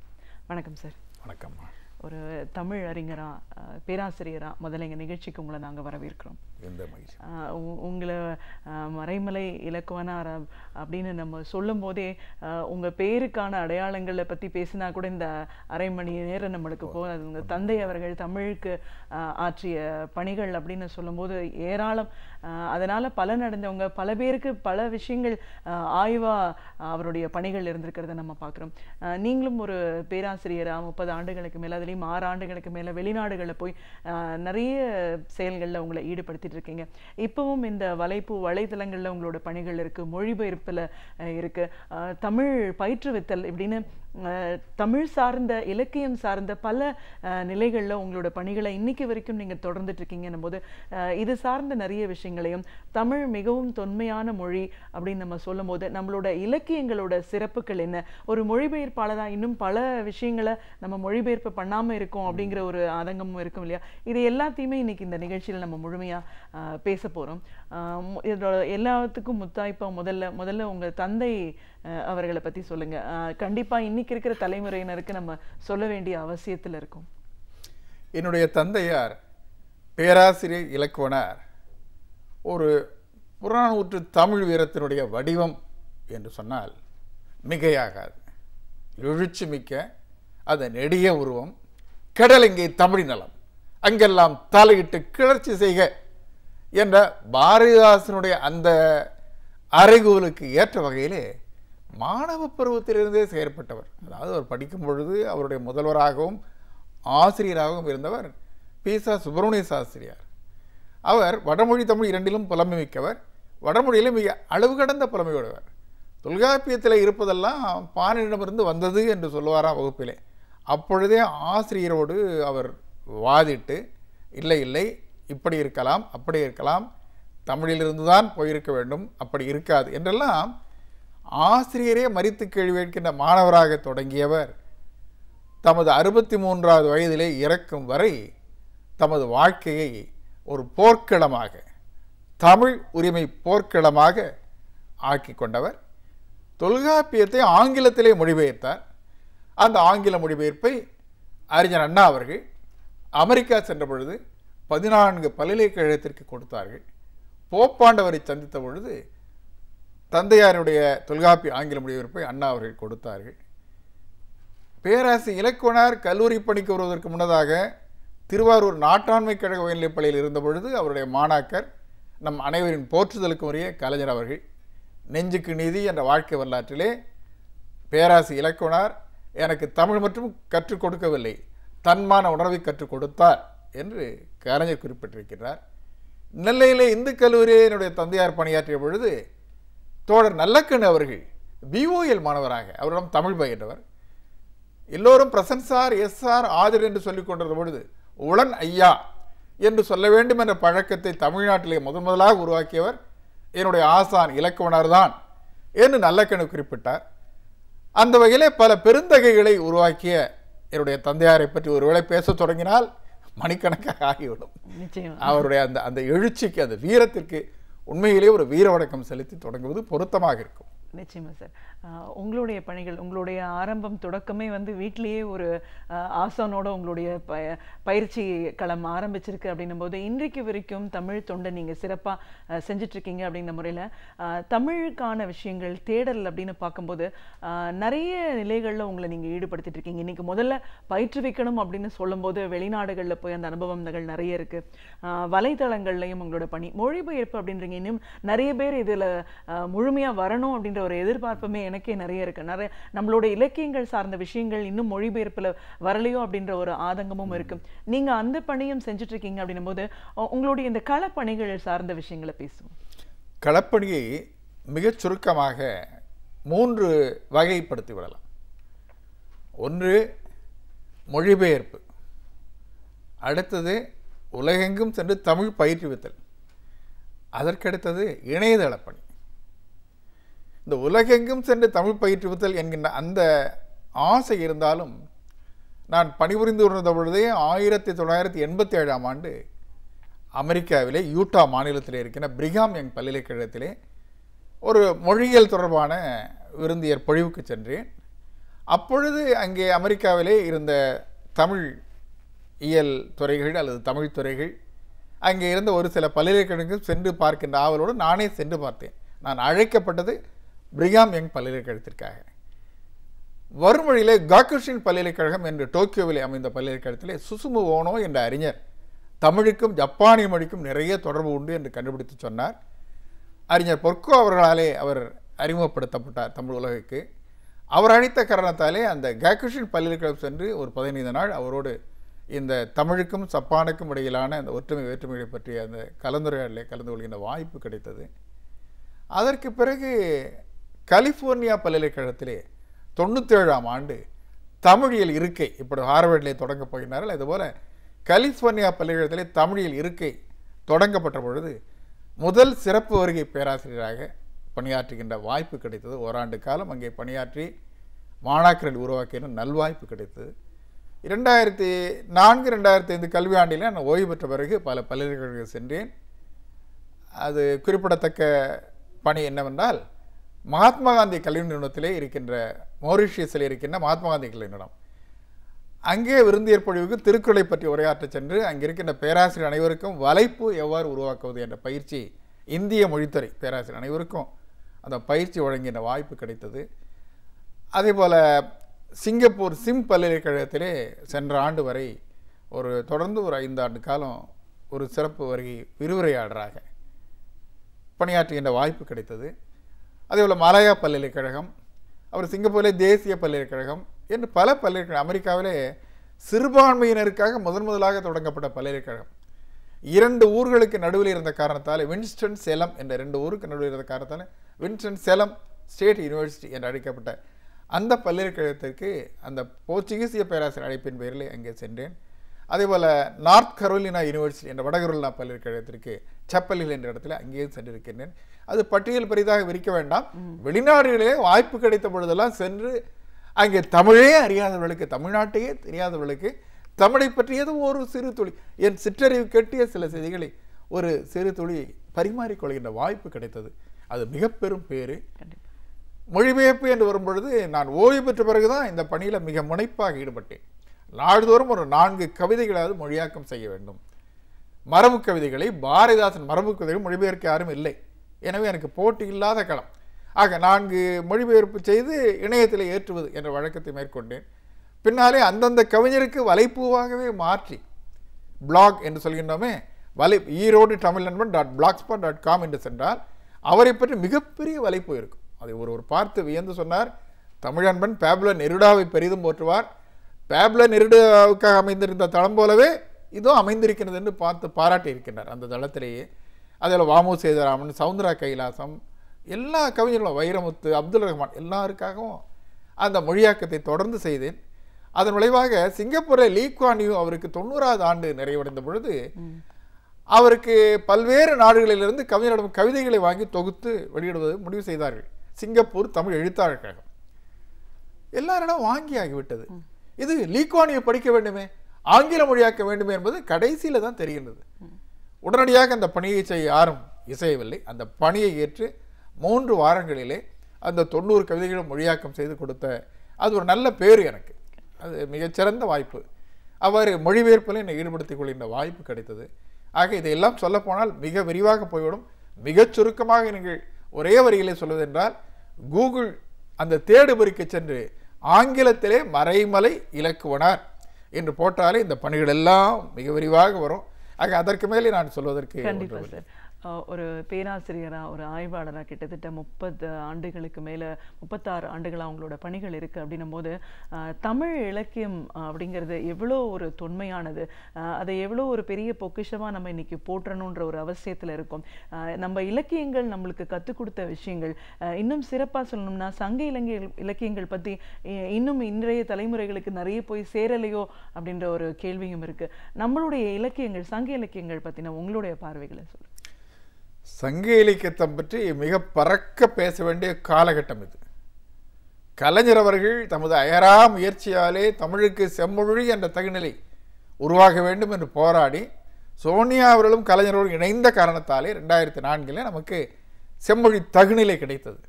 வணக்கம் சார். வணக்கம். ஒரு தமிழ் அறிஞரா பேராசிரியரா முதல்ல எங்கள் நிகழ்ச்சிக்கு உங்களை நாங்கள் வரவேற்கிறோம். உங்களை மறைமலை இலக்குவனார் அப்படின்னு நம்ம சொல்லும் போதே உங்கள் பேருக்கான அடையாளங்களை பற்றி பேசினா கூட இந்த அரை மணி நேரம் நம்மளுக்கு போகாது. உங்கள் தந்தை அவர்கள் தமிழுக்கு ஆற்றிய பணிகள் அப்படின்னு சொல்லும்போது ஏராளம், அதனால் பலனடைந்தவங்க பல பேருக்கு பல விஷயங்கள் ஆய்வாக அவருடைய பணிகள் இருந்திருக்கிறத நம்ம பார்க்குறோம். நீங்களும் ஒரு பேராசிரியராக 30 ஆண்டுகளுக்கு மேலே, அதுலேயும் 6 ஆண்டுகளுக்கு மேலே வெளிநாடுகளில் போய் நிறைய செயல்களில் உங்களை ஈடுபடுத்திட்டு இருக்கீங்க. இப்பவும் இந்த வலைத்தளங்களில் உங்களோட பணிகள் இருக்குது, மொழிபெயர்ப்பில் இருக்குது, தமிழ் பயிற்றுவித்தல் இப்படின்னு தமிழ் சார்ந்த இலக்கியம் சார்ந்த பல நிலைகளில் உங்களோட பணிகளை இன்னைக்கு வரைக்கும் நீங்கள் தொடர்ந்துட்டு இருக்கீங்கன்னும் போது இது சார்ந்த நிறைய விஷயங்களையும், தமிழ் மிகவும் தொன்மையான மொழி அப்படின்னு நம்ம சொல்லும் போது நம்மளோட இலக்கியங்களோட சிறப்புகள் என்ன, ஒரு மொழிபெயர்ப்பாளராக இன்னும் பல விஷயங்களை நம்ம மொழிபெயர்ப்பு பண்ணாமல் இருக்கோம் அப்படிங்கிற ஒரு ஆதங்கமும் இருக்கும் இல்லையா? இது எல்லாத்தையுமே இன்னைக்கு இந்த நிகழ்ச்சியில் நம்ம முழுமையாக பேச போகிறோம். இதோட எல்லாத்துக்கும் முத்தாய்ப்பா முதல்ல உங்கள் தந்தை அவர்களை பற்றி சொல்லுங்க. கண்டிப்பாக இன்னைக்கு இருக்கிற தலைமுறையினருக்கு நம்ம சொல்ல வேண்டிய அவசியத்தில் இருக்கும். என்னுடைய தந்தையார் பேராசிரியர் இலக்குவனார் ஒரு புறநானூற்று தமிழ் வீரத்தினுடைய வடிவம் என்று சொன்னால் மிகையாகாது. எழுச்சி மிக்க அந்த நெடிய உருவம், கடலெங்கே தமிழ் நலம், அங்கெல்லாம் தலையிட்டு கிளர்ச்சி செய்க என்ற பாரதிதாசனுடைய அந்த அறைகூலுக்கு ஏற்ற வகையிலே மாணவ பருவத்திலிருந்தே செயற்பட்டவர். அதாவது அவர் படிக்கும் பொழுது அவருடைய முதல்வராகவும் ஆசிரியராகவும் இருந்தவர் பீசா சுப்பிரமணிய சாஸ்திரியார். அவர் வடமொழி தமிழ் இரண்டிலும் புலமை மிக்கவர், வடமொழியிலும் மிக அளவு கடந்த புலமை உடையவர். தொல்காப்பியத்தில் இருப்பதெல்லாம் பாணனிடமிருந்து வந்தது என்று சொல்லுவாராம் வகுப்பிலே. அப்பொழுதே ஆசிரியரோடு அவர் வாதிட்டு, இல்லை இல்லை இப்படி இருக்கலாம், அப்படி இருக்கலாம், தமிழிலிருந்து தான் போயிருக்க வேண்டும், அப்படி இருக்காது என்றெல்லாம் ஆசிரியரே மறித்து கேள்வி கேட்கின்ற மாணவராக தொடங்கியவர் தமது 63வது வயதிலே இறக்கும் வரை தமது வாழ்க்கையை ஒரு போர்க்களமாக, தமிழ் உரிமை போர்க்களமாக ஆக்கி கொண்டவர். தொல்காப்பியத்தை ஆங்கிலத்திலே மொழிபெயர்த்தார். அந்த ஆங்கில மொழிபெயர்ப்பை அறிஞர் அண்ணா அவர்கள் அமெரிக்கா சென்ற பொழுது 14 பல்கலைக்கழகத்திற்கு கொடுத்தார்கள். போப்பாண்டவரை சந்தித்த பொழுது தந்தையாருடைய தொல்காப்பிய ஆங்கில மொழிபெயர்ப்பை அண்ணா அவர்கள் கொடுத்தார்கள். பேராசிரியர் இலக்குவனார் கல்லூரி பணிக்கு வருவதற்கு முன்னதாக திருவாரூர் நாட்டாண்மை கழக உயர்நிலைப் பள்ளியில் இருந்த பொழுது அவருடைய மாணாக்கர், நம் அனைவரின் போற்றுதலுக்கு உரிய கலைஞர் அவர்கள், நெஞ்சுக்கு நீதி என்ற வாழ்க்கை வரலாற்றிலே பேராசிரியர் இலக்குவனார் எனக்கு தமிழ் மட்டும் கற்றுக் கொடுக்கவில்லை, தன்மான உணர்வை கற்றுக் கொடுத்தார் என்று கலைஞர் குறிப்பிட்டிருக்கிறார். நெல்லையிலே இந்து கல்லூரியை என்னுடைய தந்தையார் பணியாற்றிய பொழுது தோழர் நல்லக்கண்ணு அவர்கள் பிஓஎல் மாணவராக, அவரிடம் தமிழ் பயின்றவர். எல்லோரும் பிரசன்சார் எஸ்ஆர் ஆதிர் என்று சொல்லிக் கொண்டிருந்த பொழுது உளன் ஐயா என்று சொல்ல வேண்டும் என்ற பழக்கத்தை தமிழ்நாட்டிலே முதலாக உருவாக்கியவர் என்னுடைய ஆசான் இலக்குவனார் தான் என்று நல்லக்கண்ணு குறிப்பிட்டார். அந்த வகையிலே பல பெருந்தகைகளை உருவாக்கிய என்னுடைய தந்தையாரை பற்றி ஒருவேளை பேச தொடங்கினால் மணிக்கணக்காக ஆகிவிடும். அவருடைய அந்த அந்த எழுச்சிக்கு, அந்த வீரத்திற்கு உண்மையிலே ஒரு வீர வணக்கம் செலுத்தி தொடங்குவது பொருத்தமாக இருக்கும். நிச்சயமா சார். உங்களுடைய பணிகள், உங்களுடைய ஆரம்பம் தொடக்கமே வீட்டிலேயே ஒரு ஆசானோட உங்களுடைய பயிற்சி களம் ஆரம்பிச்சிருக்கு அப்படின்னும் போது இன்றைக்கு வரைக்கும் தமிழ் தொண்டை நீங்கள் சிறப்பாக செஞ்சிட்ருக்கீங்க அப்படின்ற முறையில் தமிழுக்கான விஷயங்கள் தேடல் அப்படின்னு பார்க்கும்போது நிறைய நிலைகளில் உங்களை நீங்கள் ஈடுபடுத்திட்டு இருக்கீங்க. இன்றைக்கி முதல்ல பயிற்றுவிக்கணும் அப்படின்னு சொல்லும்போது வெளிநாடுகளில் போய் அந்த அனுபவங்கள் நிறைய இருக்குது. வலைத்தளங்கள்லையும் உங்களோட பணி, மொழிபெயர்ப்பு அப்படின்றீங்க, இன்னும் நிறைய பேர் இதில் முழுமையாக வரணும் அப்படின்ற ஒரு எதிர்பார்ப்புமே எனக்கே நிறைய இருக்கு. நிறைய நம்மளோட இலக்கியங்கள் சார்ந்த விஷயங்கள் இன்னும் மொழிபெயர்ப்புல வரலையோ அப்படின்ற ஒரு ஆதங்கமும் இருக்கு. நீங்க அந்த பணியும் செஞ்சுட்டு இருக்கீங்க அப்படின்னும் போது உங்களுடைய இந்த களப்பணிகள் சார்ந்த விஷயங்களை பேசுவோம். களப்பணியை மிகச் சுருக்கமாக 3 வகைப்படுத்தி விடலாம். ஒன்று மொழிபெயர்ப்பு, அடுத்தது உலகெங்கும் சென்று தமிழ் பயிற்றுவித்தல், அதற்கடுத்தது இணையதள பணி. இந்த உலகெங்கும் சென்று தமிழ் பயிற்றுவித்தல் என்கின்ற அந்த ஆசை இருந்தாலும் நான் பணிபுரிந்து கொண்டிருந்த பொழுதே 1987ஆம் ஆண்டு அமெரிக்காவிலே யூட்டா மாநிலத்தில் இருக்கிற பிரிகாம் யங் பல்கலைக்கழகத்திலே ஒரு மொழியியல் தொடர்பான விருந்தியர் பொழிவுக்கு சென்றேன். அப்பொழுது அங்கே அமெரிக்காவிலே இருந்த தமிழ் இயல் துறைகள் அல்லது தமிழ் துறைகள் அங்கே இருந்த ஒரு சில பல்கலைக்கழகங்கள் சென்று பார்க்கின்ற ஆவலோடு நானே சென்று பார்த்தேன். நான் அழைக்கப்பட்டது பிரிகாம் யங் பல்கலைக்கழகத்திற்காக. வறுமொழியிலே காக்குஷின் பல்கலைக்கழகம் என்று டோக்கியோவில் அமைந்த பல்கலைக்கழகத்திலே சுசுமு ஓனோ என்ற அறிஞர் தமிழுக்கும் ஜப்பானிய மொழிக்கும் நிறைய தொடர்பு உண்டு என்று கண்டுபிடித்து சொன்னார். அறிஞர் பொர்க்கோ அவர்களாலே அவர் அறிமுகப்படுத்தப்பட்டார் தமிழ் உலகுக்கு. அவர் அழைத்த காரணத்தாலே அந்த காக்குஷின் பல்கலைக்கழகம் சென்று ஒரு 15 நாள் அவரோடு இந்த தமிழுக்கும் ஜப்பானுக்கும் இடையிலான அந்த ஒற்றுமை வேற்றுமைகளை பற்றிய அந்த கலந்துரையாடலை கலந்து கொள்கின்ற வாய்ப்பு கிடைத்தது. அதற்கு பிறகு கலிஃபோர்னியா பல்கலைக்கழகத்திலே 97ஆம் ஆண்டு தமிழியல் இருக்கை, இப்படி ஹார்வர்டிலே தொடங்கப் போகிறார்கள். அதுபோல் கலிஃபோர்னியா பல்கலைக்கழகத்திலே தமிழியல் இருக்கை தொடங்கப்பட்ட பொழுது முதல் சிறப்பு வருகை பேராசிரியராக பணியாற்றுகின்ற வாய்ப்பு கிடைத்தது. ஓராண்டு காலம் அங்கே பணியாற்றி மாணாக்கர்கள் உருவாக்கின நல்வாய்ப்பு கிடைத்தது. 2004-2005 கல்வியாண்டிலே நான் ஓய்வு பெற்ற பிறகு பல பல்கலைக்கழகங்கள் சென்றேன். அது குறிப்பிடத்தக்க பணி என்னவென்றால், மகாத்மா காந்தி கல்வி நிறுவனத்திலே இருக்கின்ற மொரீஷியஸில் இருக்கின்ற மகாத்மா காந்தி கல்வி நிறுவனம், அங்கே விருந்தியர் பொழிவுக்கு திருக்குறளை பற்றி உரையாற்ற சென்று அங்கே இருக்கின்ற பேராசிரியர் அனைவருக்கும் வலைப்பு எவ்வாறு உருவாக்குவது என்ற பயிற்சி, இந்திய மொழித்துறை பேராசிரியர் அனைவருக்கும் அந்த பயிற்சி வழங்கின வாய்ப்பு கிடைத்தது. அதே போல் சிங்கப்பூர் சிம் பல்கலைக்கழகத்திலே சென்ற ஆண்டு வரை தொடர்ந்து ஒரு 5 ஆண்டு காலம் ஒரு சிறப்பு வருகை விரிவுரையாளராக பணியாற்றுகின்ற வாய்ப்பு கிடைத்தது. அதேபோல் மலாயா பல்கலைக்கழகம், அவர் சிங்கப்பூரிலே தேசிய பல்கலைக்கழகம் என்று பல பல்கலைக்கழகம், அமெரிக்காவிலே சிறுபான்மையினருக்காக முதலாக தொடங்கப்பட்ட பல்கலைக்கழகம், 2 ஊர்களுக்கு நடுவில் இருந்த காரணத்தால் வின்ஸ்டன் செலம் என்ற 2 ஊருக்கு நடுவில் இருந்த காரணத்தால் வின்ஸ்டன் செலம் ஸ்டேட் யூனிவர்சிட்டி என்று அழைக்கப்பட்ட அந்த பல்கலைக்கழகத்திற்கு அந்த போர்ச்சுகீசிய பேராசிரியர் அழைப்பின் பெயரில் அங்கே சென்றேன். அதேபோல் நார்த் கரோலினா யூனிவர்சிட்டி என்ற வடகரோலினா பல்கலைக்கழகத்திற்கு செப்பலில் என்ற இடத்துல அங்கேயும் சென்றிருக்கின்றேன். அது பட்டியல் பெரிதாக விரிக்க வேண்டாம். வெளிநாடுகளிலே வாய்ப்பு கிடைத்த பொழுதெல்லாம் சென்று அங்கே தமிழே அறியாதவர்களுக்கு, தமிழ்நாட்டையே தெரியாதவர்களுக்கு தமிழை பற்றியது ஒரு சிறு துளி, என் சிற்றறிவு கெட்டிய சில செய்திகளை ஒரு சிறு துளி பரிமாறிக்கொள்கின்ற வாய்ப்பு கிடைத்தது. அது மிக பெரும் பேரு. மொழிபெயர்ப்பு என்று வரும்பொழுது நான் ஓய்வு பெற்ற பிறகுதான் இந்த பணியில் மிக முனைப்பாக ஈடுபட்டேன். நாள்தோறும் ஒரு 4 கவிதைகளாவது மொழியாக்கம் செய்ய வேண்டும். மரபு கவிதைகளை, பாரதிதாசன் மரபு கவிதைகள் மொழிபெயர்க்க யாரும் இல்லை. எனவே எனக்கு போட்டி இல்லாத களம். ஆக 4 மொழிபெயர்ப்பு செய்து இணையத்தில் ஏற்றுவது என்ற வழக்கத்தை மேற்கொண்டேன். பின்னாலே அந்தந்த கவிஞருக்கு வலைப்பூவாகவே மாற்றி பிளாக் என்று சொல்கின்றோமே, ஈரோடு தமிழ் நண்பன் .blogspot.com என்று சென்றால் அவரை பற்றி மிகப்பெரிய வலைப்பூ இருக்கும். அதை ஒருவர் பார்த்து வியந்து சொன்னார், தமிழன்பன் பேப்லோ நெருடாவை பெரிதும் போற்றுவார், பேப்லோ நெருடாவுக்காக அமைந்திருந்த தளம் போலவே இதுவும் அமைந்திருக்கிறது என்று பார்த்து பாராட்டி இருக்கின்றார் அந்த தளத்திலேயே. அதில் வாமு சேதுராமன், சவுந்தரா கைலாசம், எல்லா கவிஞர்களும், வைரமுத்து, அப்துல் ரஹ்மான் எல்லாருக்காகவும் அந்த மொழியாக்கத்தை தொடர்ந்து செய்தேன். அதன் விளைவாக சிங்கப்பூரில் லீ குவான் யூ அவருக்கு 90வது ஆண்டு நிறைவடைந்த பொழுது அவருக்கு பல்வேறு நாடுகளிலிருந்து கவிஞரிடம் கவிதைகளை வாங்கி தொகுத்து வெளியிடுவது முடிவு செய்தார்கள். சிங்கப்பூர் தமிழ் எழுத்தாளர் கழகம் எல்லாரிடம் வாங்கி ஆகிவிட்டது. இது லீ குவான் யூ படிக்க வேண்டுமே, ஆங்கில மொழியாக்க வேண்டுமே என்பது கடைசியில் தான் தெரிகின்றது. உடனடியாக அந்த பணியை செய்ய யாரும் இசையவில்லை. அந்த பணியை ஏற்று 3 வாரங்களிலே அந்த 90 கவிதைகளும் மொழியாக்கம் செய்து கொடுத்த அது ஒரு நல்ல பேர் எனக்கு. அது மிகச்சிறந்த வாய்ப்பு. அவ்வாறு மொழிபெயர்ப்பில் என்னை ஈடுபடுத்திக் கொள்கின்ற வாய்ப்பு கிடைத்தது. ஆக இதையெல்லாம் சொல்லப்போனால் மிக விரிவாக போய்விடும். மிகச் சுருக்கமாக நீங்கள் ஒரே வரிகளை சொல்வதென்றால், கூகுள் அந்த தேடுபொறிக்கு சென்று ஆங்கிலத்திலே மறைமலை இலக்குவனார் என்று போட்டாலே இந்த பணிகள் எல்லாம் மிக விரிவாக வரும். ஆக அதற்கு மேலே நான் சொல்வதற்கு கண்டிப்பாக சார். ஒரு பேராசிரியராக, ஒரு ஆய்வாளராக கிட்டத்தட்ட 30 ஆண்டுகளுக்கு மேலே 36 ஆண்டுகளாக அவங்களோட பணிகள் இருக்குது. அப்படின்னும் போது தமிழ் இலக்கியம் அப்படிங்கிறது எவ்வளோ ஒரு தொன்மையானது, அதை எவ்வளோ ஒரு பெரிய பொக்கிஷமாக நம்ம இன்னைக்கு போற்றணுன்ற ஒரு அவசியத்தில் இருக்கும். நம்ம இலக்கியங்கள் நம்மளுக்கு கற்றுக் கொடுத்த விஷயங்கள், இன்னும் சிறப்பாக சொல்லணும்னா சங்க இலக்கியங்கள் பற்றி இன்னும் இன்றைய தலைமுறைகளுக்கு நிறைய போய் சேரலையோ அப்படின்ற ஒரு கேள்வியும் இருக்குது. நம்மளுடைய இலக்கியங்கள், சங்க இலக்கியங்கள் பற்றின உங்களுடைய பார்வைகளை சொல்லுங்கள். சங்க இலக்கியத்தை பற்றி மிக பறக்க பேச வேண்டிய காலகட்டம் இது. கலைஞர் அவர்கள் தமது அயரா முயற்சியாலே தமிழுக்கு செம்மொழி என்ற தகுநிலை உருவாக வேண்டும் என்று போராடி சோனியா அவர்களும் கலைஞரோடு இணைந்த காரணத்தாலே 2004 நமக்கு செம்மொழி தகுநிலை கிடைத்தது.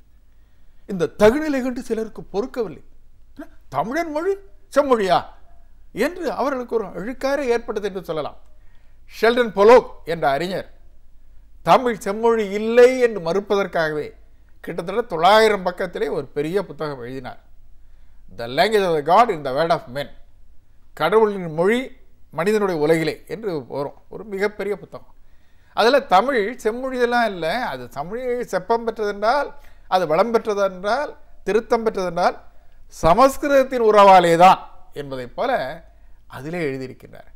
இந்த தகுநிலை கண்டு சிலருக்கு பொறுக்கவில்லை. தமிழன் மொழி செம்மொழியா என்று அவர்களுக்கு ஒரு அழுக்காரே ஏற்பட்டது என்று சொல்லலாம். ஷெல்டன் பொலோக் என்ற அறிஞர் தமிழ் செம்மொழி இல்லை என்று மறுப்பதற்காகவே கிட்டத்தட்ட 900 பக்கத்திலே ஒரு பெரிய புத்தகம் எழுதினார். The language of the god in the word of men, கடவுளின் மொழி மனிதனுடைய உலகிலே என்று வரும் ஒரு மிகப்பெரிய புத்தகம். அதில் தமிழ் செம்மொழியெல்லாம் இல்லை, அது தமிழ் செப்பம் பெற்றதென்றால், அது வளம் பெற்றதென்றால், திருத்தம் பெற்றதென்றால் சமஸ்கிருதத்தின் உறவாலே தான் என்பதைப் போல அதிலே எழுதியிருக்கின்றார்.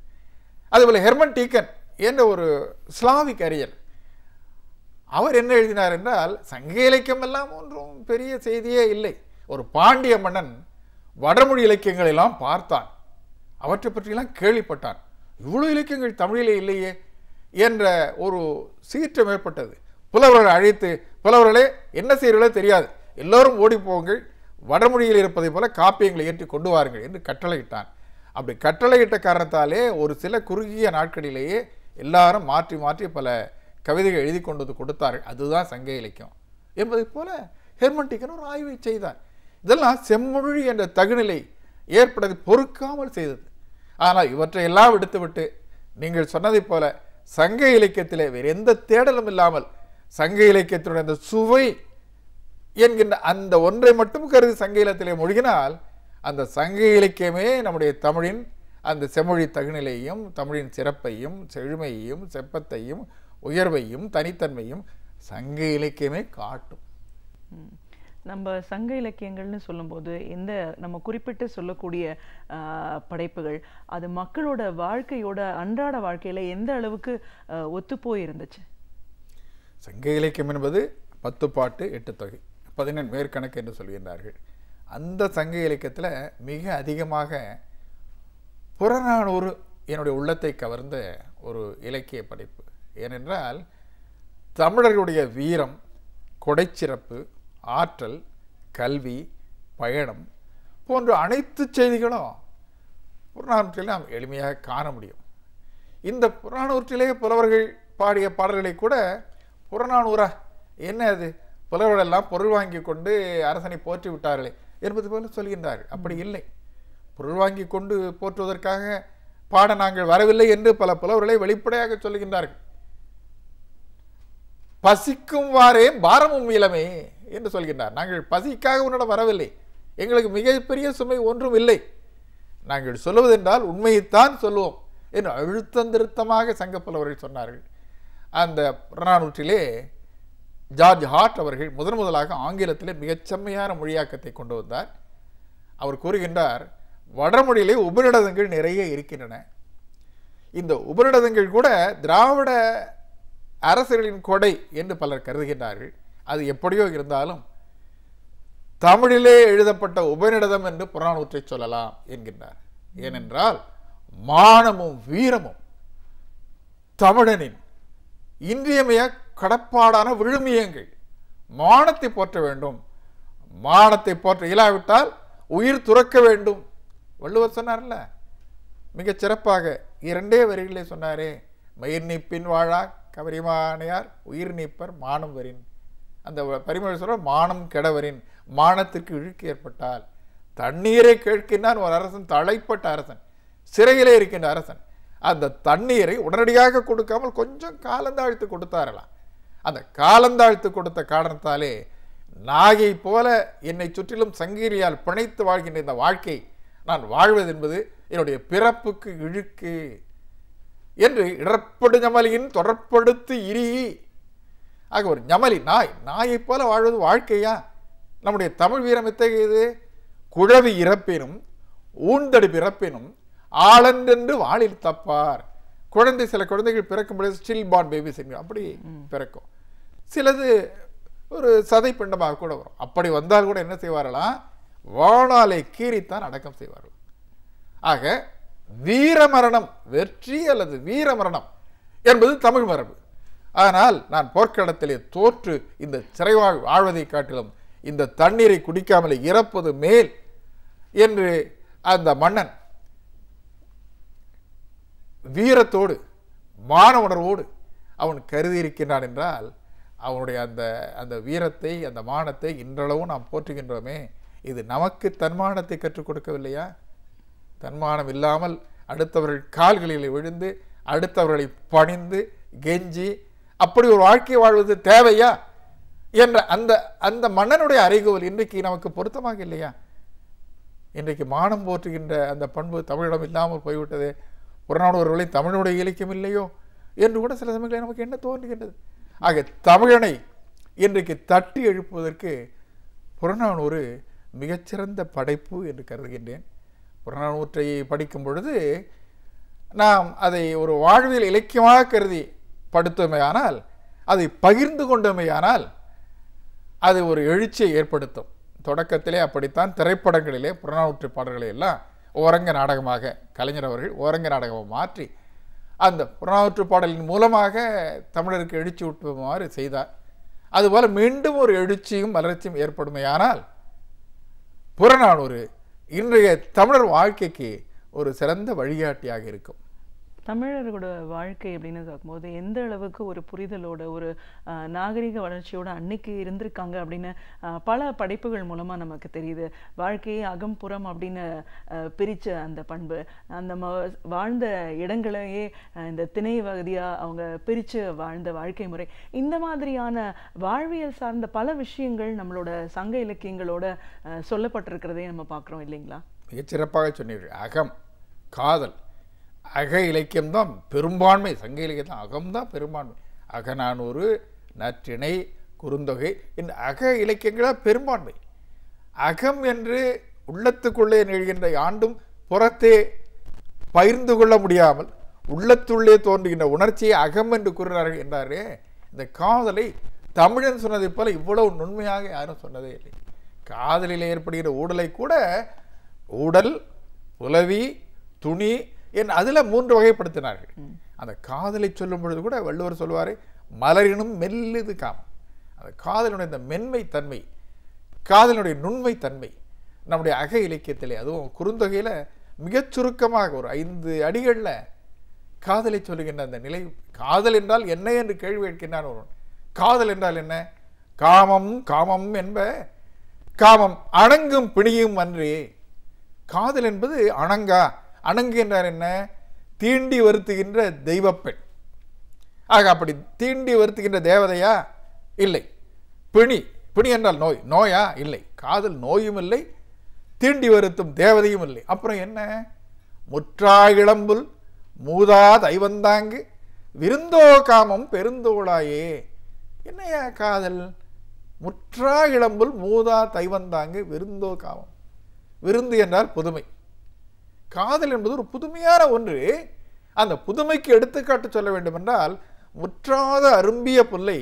அதுபோல் ஹெர்மன் டீக்கன் என்ற ஒரு ஸ்லாவிக் அறிஞர், அவர் என்ன எழுதினார் என்றால், சங்க இலக்கியம் எல்லாம் ஒன்றும் பெரிய செய்தியே இல்லை. ஒரு பாண்டிய மன்னன் வடமொழி இலக்கியங்கள் எல்லாம் பார்த்தான், அவற்றை பற்றியெல்லாம் கேள்விப்பட்டான், இவ்வளவு இலக்கியங்கள் தமிழிலே இல்லையே என்ற ஒரு சீற்றம் ஏற்பட்டது. புலவர்களை அழைத்து, புலவர்களே என்ன செய்கிறீர்களோ தெரியாது, எல்லோரும் ஓடி போங்கள், வடமொழியில் இருப்பதை போல காப்பியங்களை ஏற்றி கொண்டு வாருங்கள் என்று கட்டளையிட்டான். அப்படி கட்டளையிட்ட காரணத்தாலே ஒரு சில குறுகிய நாட்களிலேயே எல்லாரும் மாற்றி மாற்றி பல கவிதைகள் எழுதி கொண்டு வந்து கொடுத்தார்கள். அதுதான் சங்க இலக்கியம் என்பதைப் போல ஹெர்மன் டீக்கன் ஒரு ஆய்வை செய்தார். இதெல்லாம் செம்மொழி என்ற தகுநிலை ஏற்பட்டதை பொறுக்காமல் செய்தது. ஆனால் இவற்றை எல்லாம் விடுத்துவிட்டு நீங்கள் சொன்னதைப் போல சங்க இலக்கியத்திலே வேறு எந்த தேடலும் இல்லாமல் சங்க இலக்கியத்தினுடைய அந்த சுவை என்கின்ற அந்த ஒன்றை மட்டும் கருதி சங்க இலக்கியத்திலே மொழிகினால் அந்த சங்க இலக்கியமே நம்முடைய தமிழின் அந்த செம்மொழி தகுநிலையும் தமிழின் சிறப்பையும் செழுமையையும் செப்பத்தையும் உயர்வையும் தனித்தன்மையும் சங்க இலக்கியமே காட்டும். நம்ம சங்க இலக்கியங்கள்னு சொல்லும்போது எந்த நம்ம குறிப்பிட்டு சொல்லக்கூடிய படைப்புகள் அது மக்களோட வாழ்க்கையோட அன்றாட வாழ்க்கையில எந்த அளவுக்கு ஒத்துப்போய் இருந்துச்சு? சங்க இலக்கியம் என்பது 10 பாட்டு 8 தொகை 14 மேற்கணக்கு என்று சொல்கின்றார்கள். அந்த சங்க இலக்கியத்தில் மிக அதிகமாக புறநானூறு என்னுடைய உள்ளத்தை கவர்ந்த ஒரு இலக்கிய படைப்பு. ஏனென்றால் தமிழர்களுடைய வீரம், கொடைச்சிறப்பு, ஆற்றல், கல்வி, பயணம் போன்ற அனைத்து செய்திகளும் புறநானூற்றில் நாம் எளிமையாக காண முடியும். இந்த புறநானூற்றிலே புலவர்கள் பாடிய பாடல்களை கூட புறநானூறா என்ன அது, புலவர்களெல்லாம் பொருள் வாங்கி கொண்டு அரசனை போற்றி விட்டார்களே என்பது போல சொல்கின்றார்கள். அப்படி இல்லை, பொருள் வாங்கி கொண்டு போற்றுவதற்காக பாட நாங்கள் வரவில்லை என்று பல புலவர்களை வெளிப்படையாக சொல்கின்றார்கள். பசிக்கும் வாரே பாரமும் இளமே என்று சொல்கின்றார். நாங்கள் பசிக்காக உன்னிடம் வரவில்லை, எங்களுக்கு மிகப்பெரிய சுமை ஒன்றும் இல்லை, நாங்கள் சொல்லுவதென்றால் உண்மையைத்தான் சொல்லுவோம் என்று அழுத்தந்திருத்தமாக சங்க புலவர்கள் சொன்னார்கள். அந்த புறநானூற்றிலே ஜார்ஜ் ஹார்ட் அவர்கள் முதலாக ஆங்கிலத்திலே மிகச்செம்மையான மொழியாக்கத்தை கொண்டு வந்தார். அவர் கூறுகின்றார், வடமொழியிலே உபநிடதங்கள் நிறைய இருக்கின்றன, இந்த உபநிடதங்கள் கூட திராவிட அரசர்களின் கொடை என்று பலர் கருதுகின்றார்கள். அது எப்படியோ இருந்தாலும் தமிழிலே எழுதப்பட்ட உபநிடதம் என்று புறநானூற்றை சொல்லலாம் என்கின்றார். ஏனென்றால் மானமும் வீரமும் தமிழனின் இன்றியமைய கடப்பாடான விழுமியங்கள். மானத்தை போற்ற வேண்டும், மானத்தை போற்ற இயலாவிட்டால் உயிர் துறக்க வேண்டும். வள்ளுவர் சொன்னார்ல மிகச் சிறப்பாக 2 வரிகளே சொன்னாரே, மயிர் நீப்பின் வாழா கவரிமானையார் உயிர் நீப்பர் மானம் வரின். அந்த பரிமொழி சொல்ற மானம் கெடவரின், மானத்திற்கு இழுக்கு ஏற்பட்டால் தண்ணீரை கேட்கின்றான் ஒரு அரசன், தழைப்பட்ட அரசன், சிறையிலே இருக்கின்ற அரசன். அந்த தண்ணீரை உடனடியாக கொடுக்காமல் கொஞ்சம் காலந்தாழ்த்து கொடுத்தாரலாம். அந்த காலந்தாழ்த்து கொடுத்த காரணத்தாலே நாகை போல என்னை சுற்றிலும் சங்கீரியால் பிணைத்து வாழ்கின்ற இந்த வாழ்க்கை நான் வாழ்வது என்பது என்னுடைய பிறப்புக்கு இழுக்கு என்று இடர்படு ஞமலியின் தொடர்படுத்து இரி. ஆக ஒரு ஞமலி நாயை போல வாழ்வது வாழ்க்கையா? நம்முடைய தமிழ் வீரம் எத்தகையது? குழவி இறப்பினும் ஊந்தடி பிறப்பினும் ஆளன்றென்று வாளில் தப்பார். குழந்தை, சில குழந்தைகள் பிறக்கும் பொழுது ஸ்டில் பார்ன் பேபிஸ் அப்படி பிறக்கும், சிலது ஒரு சதை பிண்டமாக கூட வரும். அப்படி வந்தால் கூட என்ன செய்வார்களாம், வாளாலை கீறித்தான் அடக்கம் செய்வார்கள். ஆக வீரமரணம், வெற்றி அல்லது வீரமரணம் என்பது தமிழ் மரபு. ஆனால் நான் போர்க்களத்திலே தோற்று இந்த சிறை வாழ்வதை காட்டிலும் இந்த தண்ணீரை குடிக்காமல் இறப்பது மேல் என்று அந்த மன்னன் வீரத்தோடு மான உணர்வோடு அவன் கருதி இருக்கின்றான் என்றால் அவனுடைய அந்த வீரத்தை, அந்த மானத்தை இன்றளவும் நாம் போற்றுகின்றோமே. இது நமக்கு தன்மானத்தை கற்றுக் கொடுக்கவில்லையா? தன்மானம் இல்லாமல் அடுத்தவர்கள் கால்களில் விழுந்து அடுத்தவர்களை பணிந்து கெஞ்சி அப்படி ஒரு வாழ்க்கை வாழ்வது தேவையா என்ற அந்த மன்னனுடைய அறைகோல் இன்றைக்கு நமக்கு பொருத்தமாக இல்லையா? இன்றைக்கு மானம் போற்றுகின்ற அந்த பண்பு தமிழிடம் இல்லாமல் போய்விட்டதே. புறநானூறுகளில் தமிழுடைய இலக்கியம் இல்லையோ என்று கூட சில சமயங்களில் நமக்கு என்ன தோன்றுகின்றது. ஆக தமிழனை இன்றைக்கு தட்டி எழுப்புவதற்கு புறநானூறு மிகச்சிறந்த படைப்பு என்று கருதுகின்றேன். புறநானூற்றை படிக்கும் பொழுது நாம் அதை ஒரு வாழ்வியல் இலக்கியமாக கருதி படுத்துமையானால், அதை பகிர்ந்து கொண்டமையானால் அது ஒரு எழுச்சியை ஏற்படுத்தும். தொடக்கத்திலே அப்படித்தான் திரைப்படங்களிலே புறநானூற்று பாடல்களை எல்லாம் ஓரங்க நாடகமாக கலைஞர் அவர்கள் ஓரங்க நாடகமாக மாற்றி அந்த புறநானூற்று பாடலின் மூலமாக தமிழருக்கு எழுச்சி ஊட்டுமாறு செய்தார். அதுபோல மீண்டும் ஒரு எழுச்சியும் வளர்ச்சியும் ஏற்படுமையானால் புறநானூறு இன்றைய தமிழர் வாழ்க்கைக்கு ஒரு சிறந்த வழிகாட்டியாக இருக்கும். தமிழர்களோட வாழ்க்கை அப்படின்னு பார்க்கும்போது எந்த அளவுக்கு ஒரு புரிதலோட ஒரு நாகரிக வளர்ச்சியோட அன்னைக்கு இருந்திருக்காங்க அப்படின்னு பல படைப்புகள் மூலமாக நமக்கு தெரியுது. வாழ்க்கையை அகம்புறம் அப்படின்னு பிரித்த அந்த பண்பு, அந்த வாழ்ந்த இடங்களையே இந்த திணை வகதியாக அவங்க பிரித்து வாழ்ந்த வாழ்க்கை முறை, இந்த மாதிரியான வாழ்வியல் சார்ந்த பல விஷயங்கள் நம்மளோட சங்க இலக்கியங்களோட சொல்லப்பட்டிருக்கிறதே நம்ம பார்க்குறோம் இல்லைங்களா? மிகச்சிறப்பாக சொன்னீர்கள். அகம், காதல், அக இலக்கியம்தான் பெரும்பான்மை. சங்க இலக்கியம் தான் அகம்தான் பெரும்பான்மை. அகநானூறு, நற்றிணை, குறுந்தொகை இந்த அக இலக்கியங்களாக பெரும்பான்மை. அகம் என்று உள்ளத்துக்குள்ளே நிகழ்கின்ற ஆண்டும் புறத்தே பகிர்ந்து கொள்ள முடியாமல் உள்ளத்துள்ளே தோன்றுகின்ற உணர்ச்சியை அகம் என்று கூறுகிறார்கள் என்றாரே. இந்த காதலை தமிழன் சொன்னதை போல இவ்வளவு நுண்மையாக யாரும் சொன்னதே இல்லை. காதலில் ஏற்படுகிற ஊடலை கூட ஊடல், புலவி, துணி என் அதில் 3 வகைப்படுத்தினார்கள். அந்த காதலை சொல்லும் பொழுது கூட வள்ளுவர் சொல்வார், மலரினும் மெல்லுது காமம். அந்த காதலினுடைய இந்த மென்மை தன்மை, காதலினுடைய நுண்மை தன்மை நம்முடைய அக இலக்கியத்திலே, அதுவும் குறுந்தொகையில் மிகச் சுருக்கமாக ஒரு 5 அடிகளில் காதலை சொல்லுகின்ற அந்த நிலை. காதல் என்றால் என்ன என்று கேள்வி கேட்கின்றான் ஒருவன். காதல் என்றால் என்ன? காமம் காமம் என்ப காமம் அணங்கும் பிணியும் அன்றே. காதல் என்பது அணங்கா. அணங்கு என்றால் என்ன? தீண்டி வருத்துகின்ற தெய்வப்பெண். ஆக அப்படி தீண்டி வருத்துகின்ற தேவதையா? இல்லை. பிணி, பிணி என்றால் நோய். நோயா? இல்லை. காதல் நோயும் இல்லை, தீண்டி வருத்தும் தேவதையும் இல்லை. அப்புறம் என்ன? முற்றா இளம்புல் மூதா தைவந்தாங்கு விருந்தோ காமம் பெருந்தோளாயே. என்னையா காதல்? முற்றா இளம்புல் மூதா தைவந்தாங்கு விருந்தோ காமம். விருந்து என்றால் புதுமை. காதல் என்பது ஒரு புதுமையான ஒன்று. அந்த புதுமைக்கு எடுத்துக்காட்டு சொல்ல வேண்டும் என்றால், முற்றாத அரும்பிய புல்லை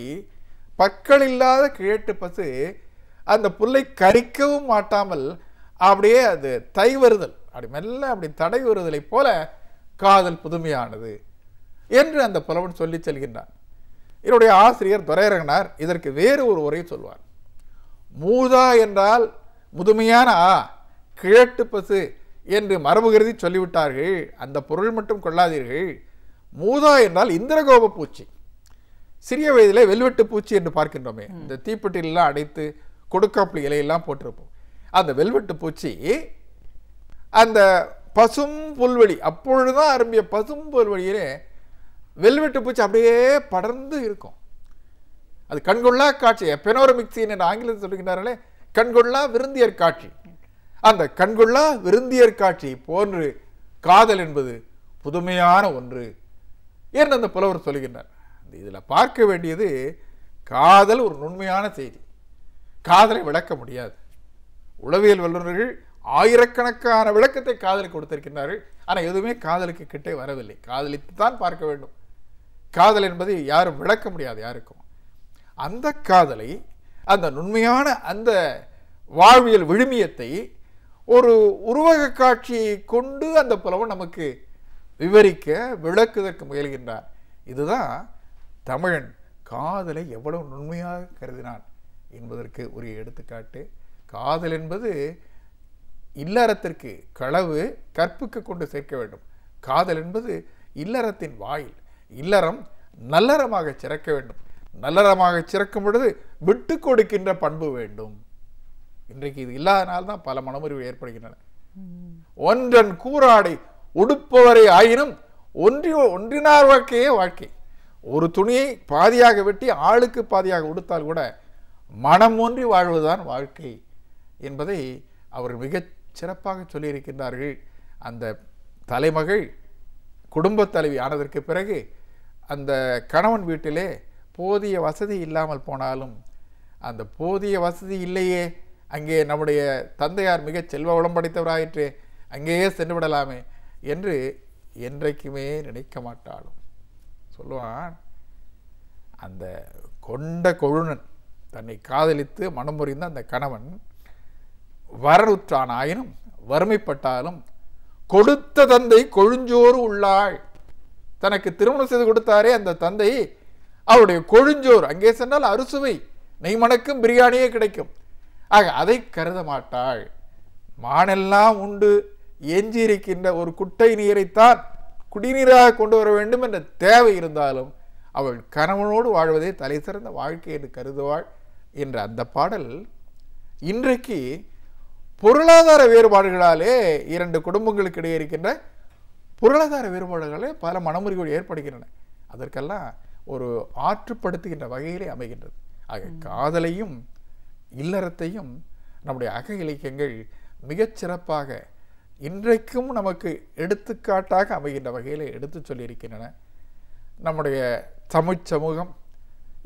பற்கள் இல்லாத கிழட்டு பசு அந்த புல்லை கரிக்கவும் மாட்டாமல் அப்படியே அது தை வருதல், அப்படி மெல்ல அப்படி தடை வருதலை போல காதல் புதுமையானது என்று அந்த புலவன் சொல்லி செல்கின்றான். என்னுடைய ஆசிரியர் துரையரங்கனார் இதற்கு வேறு ஒரு உரை சொல்வார். மூதா என்றால் முதுமையான கிழட்டு பசு என்று மரபு கருதி சொல்லிவிட்டார்கள். அந்த பொருள் மட்டும் கொள்ளாதீர்கள். மூதா என்றால் இந்திரகோப பூச்சி. சிறிய வயதிலே வெல்வெட்டு பூச்சி என்று பார்க்கின்றோமே, இந்த தீப்பெட்டிலெல்லாம் அடைத்து கொடுக்காப்புளி இலையெல்லாம் போட்டிருப்போம். அந்த வெல்வெட்டு பூச்சி அந்த பசும் புல்வெளி, அப்பொழுதுதான் அரும்பிய பசும் புல்வெளியிலே வெல்வெட்டு பூச்சி அப்படியே படர்ந்து இருக்கும். அது கண்கொள்ளா காட்சி. பெனோரமிக்சின் என்று ஆங்கிலத்தில் சொல்லுகின்றார்களே, கண்கொள்ளா விருந்தியர் காட்சி. அந்த கண்கொள்ளா விருந்தியர் காட்சி போன்று காதல் என்பது புதுமையான ஒன்று என்று அந்த புலவர் சொல்லுகின்றார். இதில் பார்க்க வேண்டியது, காதல் ஒரு நுண்மையான செய்தி. காதலை விளக்க முடியாது. உளவியல் வல்லுநர்கள் ஆயிரக்கணக்கான விளக்கத்தை காதலுக்கு கொடுத்திருக்கின்றார்கள். ஆனால் எதுவுமே காதலுக்கு கிட்டே வரவில்லை. காதலித்துத்தான் பார்க்க வேண்டும். காதல் என்பதை யாரும் விளக்க முடியாது யாருக்கும். அந்த காதலை, அந்த நுண்மையான அந்த வாழ்வியல் விழுமியத்தை ஒரு உருவக காட்சியை கொண்டு அந்த புலவன் நமக்கு விவரிக்க விளக்குவதற்கு முயல்கின்றார். இதுதான் தமிழன் காதலை எவ்வளவு நுண்மையாக கருதினான் என்பதற்கு உரிய எடுத்துக்காட்டு. காதல் என்பது இல்லறத்திற்கு களவு, கற்புக்கு கொண்டு சேர்க்க வேண்டும். காதல் என்பது இல்லறத்தின் வாயில். இல்லறம் நல்லறமாக சிறக்க வேண்டும். நல்லறமாக சிறக்கும் பொழுது விட்டு கொடுக்கின்ற பண்பு வேண்டும். இன்றைக்கு இது இல்லாதனால்தான் பல மனமுறிவு ஏற்படுகின்றன. ஒன்றன் கூறாடை உடுப்பவரை ஆயினும் ஒன்றினார் வாழ்க்கையே வாழ்க்கை. ஒரு துணியை பாதியாக வெட்டி ஆளுக்கு பாதியாக உடுத்தால் கூட மனம் ஒன்றி வாழ்வதுதான் வாழ்க்கை என்பதை அவர் மிகச் சிறப்பாக சொல்லியிருக்கின்றார்கள். அந்த தலைமகள் குடும்ப தலைவி ஆனதற்கு பிறகு அந்த கணவன் வீட்டிலே போதிய வசதி இல்லாமல் போனாலும், அந்த போதிய வசதி இல்லையே, அங்கே நம்முடைய தந்தையார் மிகச் செல்வ வளம் படைத்தவராயிற்று, அங்கேயே சென்று விடலாமே என்று என்றைக்குமே நினைக்க மாட்டாலும் சொல்லுவான். அந்த கொண்ட கொழுனன் தன்னை காதலித்து மனம் புரிந்த அந்த கணவன் வரனுற்றான் ஆயினும் வறுமைப்பட்டாலும் கொடுத்த தந்தை கொழுஞ்சோறு உள்ளாள். தனக்கு திருமணம் செய்து கொடுத்தாரே அந்த தந்தை, அவருடைய கொழுஞ்சோறு, அங்கே சென்றால் அறுசுவை நெய் மணக்கும் பிரியாணியே கிடைக்கும். ஆக அதை கருத மாட்டாள். மானெல்லாம் உண்டு எஞ்சி இருக்கின்ற ஒரு குட்டை நீரைத்தான் குடிநீராக கொண்டு வர வேண்டும் என்ற தேவை இருந்தாலும் அவள் கணவனோடு வாழ்வதே தலை சிறந்த வாழ்க்கை என்று கருதுவாள் என்ற அந்த பாடல் இன்றைக்கு பொருளாதார வேறுபாடுகளாலே இரண்டு குடும்பங்களுக்கு இடையே இருக்கின்ற பொருளாதார வேறுபாடுகளே பல மனமுறிவுகள் ஏற்படுகின்றன. அதற்கெல்லாம் ஒரு ஆற்றுப்படுத்துகின்ற வகையிலே அமைகின்றது. ஆக காதலையும் இல்லறத்தையும் நம்முடைய அக இலக்கியங்கள் மிகச் சிறப்பாக இன்றைக்கும் நமக்கு எடுத்துக்காட்டாக அமைகின்ற வகையில் எடுத்து சொல்லியிருக்கின்றன. நம்முடைய தமிழ் சமூகம்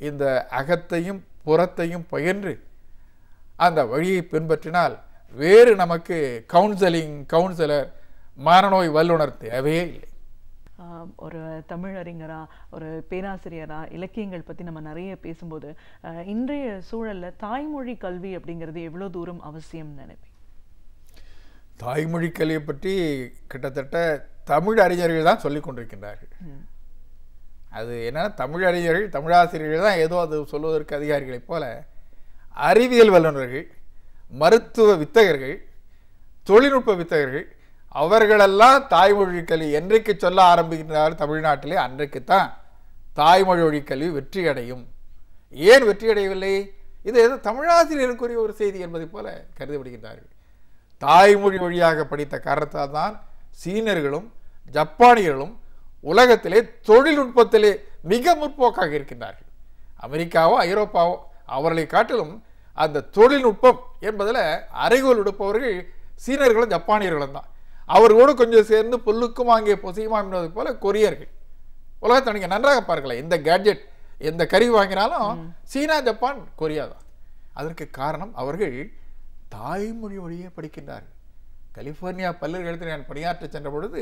இந்த அகத்தையும் புறத்தையும் பயின்று அந்த வழியை பின்பற்றினால் வேறு நமக்கு கவுன்சிலர், மனநோய் வல்லுநர் தேவையே இல்லை. ஒரு தமிழறிஞரா, ஒரு பேராசிரியரா, இலக்கியங்கள் பற்றி நம்ம நிறைய பேசும்போது இன்றைய சூழல்ல தாய்மொழி கல்வி அப்படிங்கிறது எவ்வளோ தூரம் அவசியம் நினைப்பேன்? தாய்மொழி கல்வியை பற்றி கிட்டத்தட்ட தமிழ் அறிஞர்கள் தான் சொல்லிக் கொண்டிருக்கின்றார்கள். அது என்னன்னா, தமிழ் அறிஞர்கள், தமிழாசிரியர்கள் தான் ஏதோ அது சொல்வதற்கு அதிகாரிகளைப் போல அறிவியல் வல்லுநர்கள், மருத்துவ வித்தகர்கள், தொழில்நுட்ப வித்தகர்கள் அவர்களெல்லாம் தாய்மொழி கல்வி என்றைக்கு சொல்ல ஆரம்பிக்கின்றார் தமிழ்நாட்டிலே அன்றைக்குத்தான் தாய்மொழி கல்வி வெற்றி அடையும். ஏன் வெற்றி அடையவில்லை? இது ஏதோ தமிழாசிரியருக்குரிய ஒரு செய்தி என்பதை போல கருதப்படுகின்றார்கள். தாய்மொழி வழியாக படித்த காரணத்தால் தான் சீனர்களும் ஜப்பானியர்களும் உலகத்திலே தொழில்நுட்பத்திலே மிக முற்போக்காக இருக்கின்றார்கள். அமெரிக்காவோ ஐரோப்பாவோ அவர்களை காட்டிலும் அந்த தொழில்நுட்பம் என்பதில் அறைகோல் எடுப்பவர்கள் சீனர்களும் ஜப்பானியர்களும் தான். அவர்களோடு கொஞ்சம் சேர்ந்து புல்லுக்கும் அங்கே பொசியுமா என்பதை போல கொரியர்கள். உலகத்தை நீங்கள் நன்றாக பார்க்கலாம், எந்த கேட்ஜெட் எந்த கருவி வாங்கினாலும் சீனா, ஜப்பான், கொரியா தான். அதற்கு காரணம் அவர்கள் தாய்மொழி வழியே படிக்கின்றார்கள். கலிஃபோர்னியா பல்கலைக்கழகத்தில் நான் பணியாற்ற சென்ற பொழுது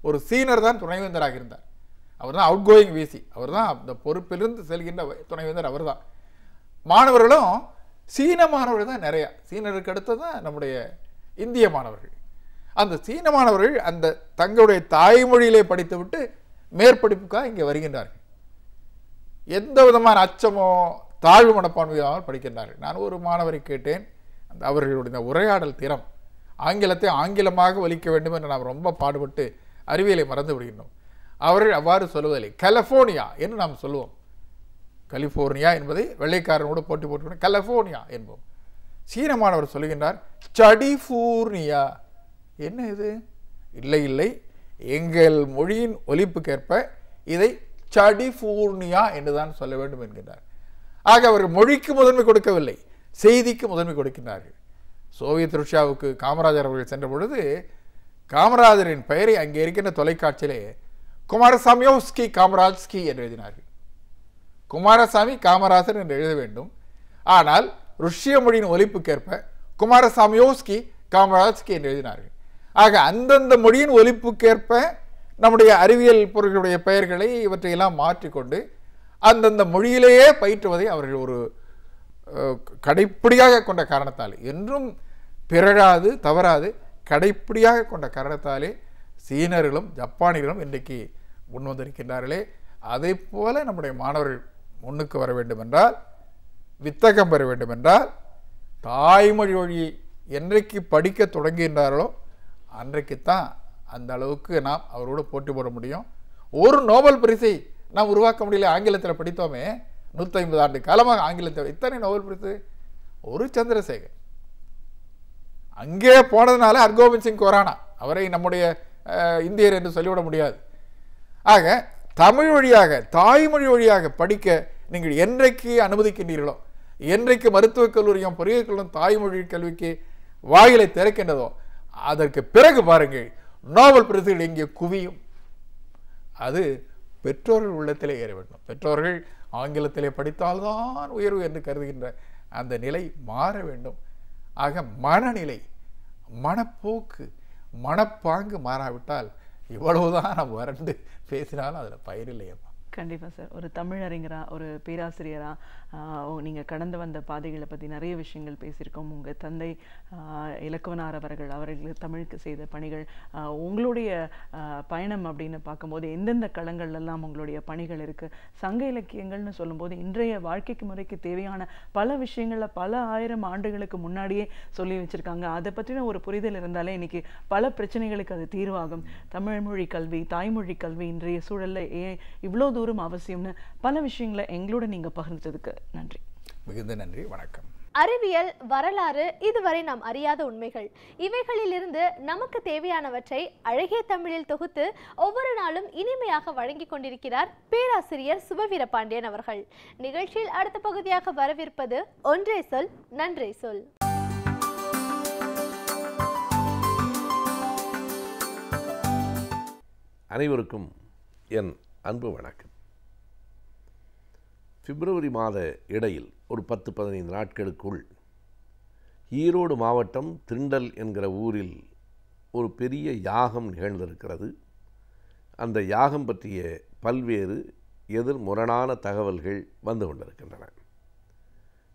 ஒரு சீனர் தான் துணைவேந்தராக இருந்தார். அவர் தான் அவுட் கோயிங் விசி, அவர் தான் அந்த பொறுப்பிலிருந்து செல்கின்ற துணைவேந்தர் அவர் தான். மாணவர்களும் சீன மாணவர்கள் தான் நிறையா. சீனருக்கு அடுத்து தான் நம்முடைய இந்திய மாணவர்கள். அந்த சீன மாணவர்கள் அந்த தங்களுடைய தாய்மொழியிலே படித்துவிட்டு மேற்படிப்புக்காக இங்கே வருகின்றார்கள். எந்த விதமான அச்சமோ தாழ்வு மனப்பான்மையாமல் படிக்கின்றார்கள். நான் ஒரு மாணவரை கேட்டேன், அவர்களுடைய உரையாடல் திறம், ஆங்கிலத்தை ஆங்கிலமாக ஒலிக்க வேண்டும் என்று நாம் ரொம்ப பாடுபட்டு அறிவியலை மறந்து விடுகின்றோம். அவர்கள் அவ்வாறு சொல்வதில்லை. கலிஃபோர்னியா என்று நாம் சொல்லுவோம். கலிஃபோர்னியா என்பதை வெள்ளைக்காரனோடு போட்டி போட்டு கலிஃபோர்னியா என்போம். சீன மாணவர் சொல்லுகின்றார் ஸ்டடிஃபூர்னியா. என்ன இது? இல்லை இல்லை, எங்கள் மொழியின் ஒலிப்புக்கேற்ப இதை ஸ்டடிஃபூர்னியா என்றுதான் சொல்ல வேண்டும் என்கின்றார். ஆக அவர்கள் மொழிக்கு முதன்மை கொடுக்கவில்லை, செய்திக்கு முதன்மை கொடுக்கின்றார்கள். சோவியத் ரஷ்யாவுக்கு காமராஜர் அவர்கள் சென்ற பொழுது காமராஜரின் பெயரை அங்கே இருக்கின்ற தொலைக்காட்சியிலே குமாரசாமியோஸ்கி காமராஜ்ஸ்கி என்று எழுதினார்கள். குமாரசாமி காமராஜர் என்று எழுத வேண்டும். ஆனால் ருஷ்ய மொழியின் ஒலிப்புக்கேற்ப குமாரசாமியோஸ்கி காமராஜ்ஸ்கி என்று எழுதினார்கள். ஆக அந்தந்த மொழியின் ஒலிப்புக்கேற்ப நம்முடைய அறிவியல் பொருட்களுடைய பெயர்களை இவற்றையெல்லாம் மாற்றிக்கொண்டு அந்தந்த மொழியிலேயே பயிற்றுவதை அவர்கள் ஒரு கடைப்பிடியாக கொண்ட காரணத்தாலே, என்றும் பிறழாது தவறாது கடைப்பிடியாக கொண்ட காரணத்தாலே சீனர்களும் ஜப்பானியர்களும் இன்றைக்கு முன் வந்திருக்கின்றார்களே. அதை போல நம்முடைய மாணவர்கள் முன்னுக்கு வர வேண்டும் என்றால் வித்தகம் பெற வேண்டும் என்றால் தாய்மொழி வழி என்றைக்கு படிக்க தொடங்குகின்றார்களோ அன்றைக்குத்தான் அந்த அளவுக்கு நாம் அவரோடு போட்டி போட முடியும். ஒரு நோபல் பரிசை நாம் உருவாக்க முடியல. ஆங்கிலத்தில் படித்தோமே, 150 ஆண்டு காலமாக ஆங்கிலத்தில் இத்தனை நோபல் பரிசு. ஒரு சந்திரசேகர் அங்கே போனதுனால ஹர்கோபிந்த் சிங் கொரானா அவரை நம்முடைய இந்தியர் என்று சொல்லிவிட முடியாது. ஆக தமிழ் வழியாக தாய்மொழி வழியாக படிக்க நீங்கள் என்றைக்கு அனுமதிக்கின்றீர்களோ, என்றைக்கு மருத்துவக் கல்லூரியும் பொறியியல் கல்லூரியும் தாய்மொழி கல்விக்கு வாயிலை திறக்கின்றதோ அதற்கு பிறகு பாருங்கள் நோபல் பரிசுகள் இங்கே குவியும். அது பெற்றோர்கள் உள்ளத்திலே ஏற வேண்டும். பெற்றோர்கள் ஆங்கிலத்திலே படித்தால்தான் உயர்வு என்று கருதுகின்ற அந்த நிலை மாற வேண்டும். ஆக மனநிலை, மனப்போக்கு, மனப்பாங்கு மாறாவிட்டால் இவ்வளவுதான் நம்ம வறண்டு பேசினாலும் அதில் பயனில்லையம்மா. கண்டிப்பாக சார். ஒரு தமிழறிஞரா, ஒரு பேராசிரியரா நீங்கள் கடந்து வந்த பாதைகளை பற்றி நிறைய விஷயங்கள் பேசியிருக்கோம். உங்கள் தந்தை இலக்குவனார் அவர்களுக்கு தமிழுக்கு செய்த பணிகள், உங்களுடைய பயணம் அப்படின்னு பார்க்கும்போது எந்தெந்த களங்கள்லாம் உங்களுடைய பணிகள் இருக்குது. சங்க இலக்கியங்கள்னு சொல்லும்போது இன்றைய வாழ்க்கைக்கு முறைக்கு தேவையான பல விஷயங்களை பல ஆயிரம் ஆண்டுகளுக்கு முன்னாடியே சொல்லி வச்சுருக்காங்க. அதை பற்றின ஒரு புரிதல் இருந்தாலே இன்னைக்கு பல பிரச்சனைகளுக்கு அது தீர்வாகும். தமிழ்மொழி கல்வி, தாய்மொழி கல்வி இன்றைய சூழலில் ஏன் இவ்வளோ தூரம் அவசியம்னு பல விஷயங்களை எங்களோட நீங்கள் பகிர்ந்ததுக்கு நன்றி. மிகுந்த நன்றி. வணக்கம். அறிவியல், வரலாறு, இதுவரை நாம் அறியாத உண்மைகள், இவைகளிலிருந்து நமக்கு தேவையானவற்றை அழகிய தமிழில் தொகுத்து ஒவ்வொரு நாளும் இனிமையாக வழங்கி கொண்டிருக்கிறார் பேராசிரியர் சுபவீரபாண்டியன் அவர்கள். நிகழ்ச்சியில் அடுத்த பகுதியாக வரவிருப்பது ஒன்றே சொல் நன்றே சொல். அனைவருக்கும் என் அன்பு வணக்கம். பிப்ரவரி மாத இடையில் ஒரு 10-15 நாட்களுக்குள் ஈரோடு மாவட்டம் திண்டல் என்கிற ஊரில் ஒரு பெரிய யாகம் நிகழ்ந்திருக்கிறது. அந்த யாகம் பற்றிய பல்வேறு எதிர்முரணான தகவல்கள் வந்து கொண்டிருக்கின்றன.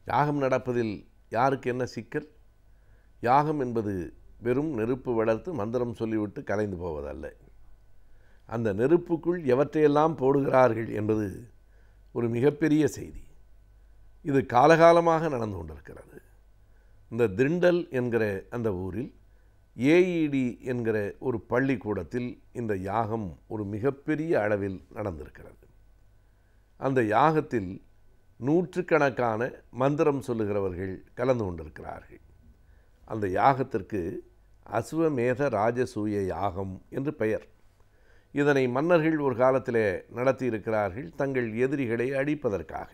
யாகம் நடப்பதில் யாருக்கு என்ன சிக்கல்? யாகம் என்பது வெறும் நெருப்பு வளர்த்து மந்திரம் சொல்லிவிட்டு கலைந்து போவதல்ல. அந்த நெருப்புக்குள் எவற்றையெல்லாம் போடுகிறார்கள் என்பது ஒரு மிகப்பெரிய செய்தி. இது காலகாலமாக நடந்து கொண்டிருக்கிறது. இந்த திண்டல் என்கிற அந்த ஊரில் ஏஇடி என்கிற ஒரு பள்ளிக்கூடத்தில் இந்த யாகம் ஒரு மிகப்பெரிய அளவில் நடந்திருக்கிறது. அந்த யாகத்தில் நூற்றுக்கணக்கான மந்திரம் சொல்லுகிறவர்கள் கலந்து கொண்டிருக்கிறார்கள். அந்த யாகத்திற்கு அசுவமேத ராஜசூய யாகம் என்று பெயர். இதனை மன்னர்கள் ஒரு காலத்தில் நடத்தியிருக்கிறார்கள் தங்கள் எதிரிகளை அழிப்பதற்காக.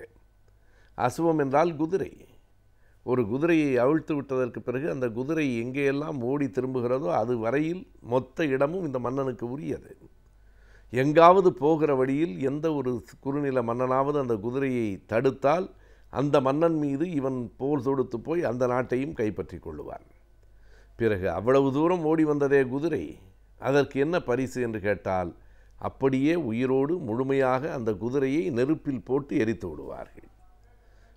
அசுவம் என்றால் குதிரை. ஒரு குதிரையை அவிழ்த்து விட்டதற்கு பிறகு அந்த குதிரை எங்கேயெல்லாம் ஓடி திரும்புகிறதோ அது வரையில் மொத்த இடமும் இந்த மன்னனுக்கு உரியது. எங்காவது போகிற வழியில் எந்த ஒரு குறுநில மன்னனாவது அந்த குதிரையை தடுத்தால் அந்த மன்னன் மீது இவன் போர் தொடுத்து போய் அந்த நாட்டையும் கைப்பற்றி கொள்ளுவான். பிறகு அவ்வளவு தூரம் ஓடி வந்ததே குதிரை, அதற்கு என்ன பரிசு என்று கேட்டால் அப்படியே உயிரோடு முழுமையாக அந்த குதிரையை நெருப்பில் போட்டு எரித்து விடுவார்கள்.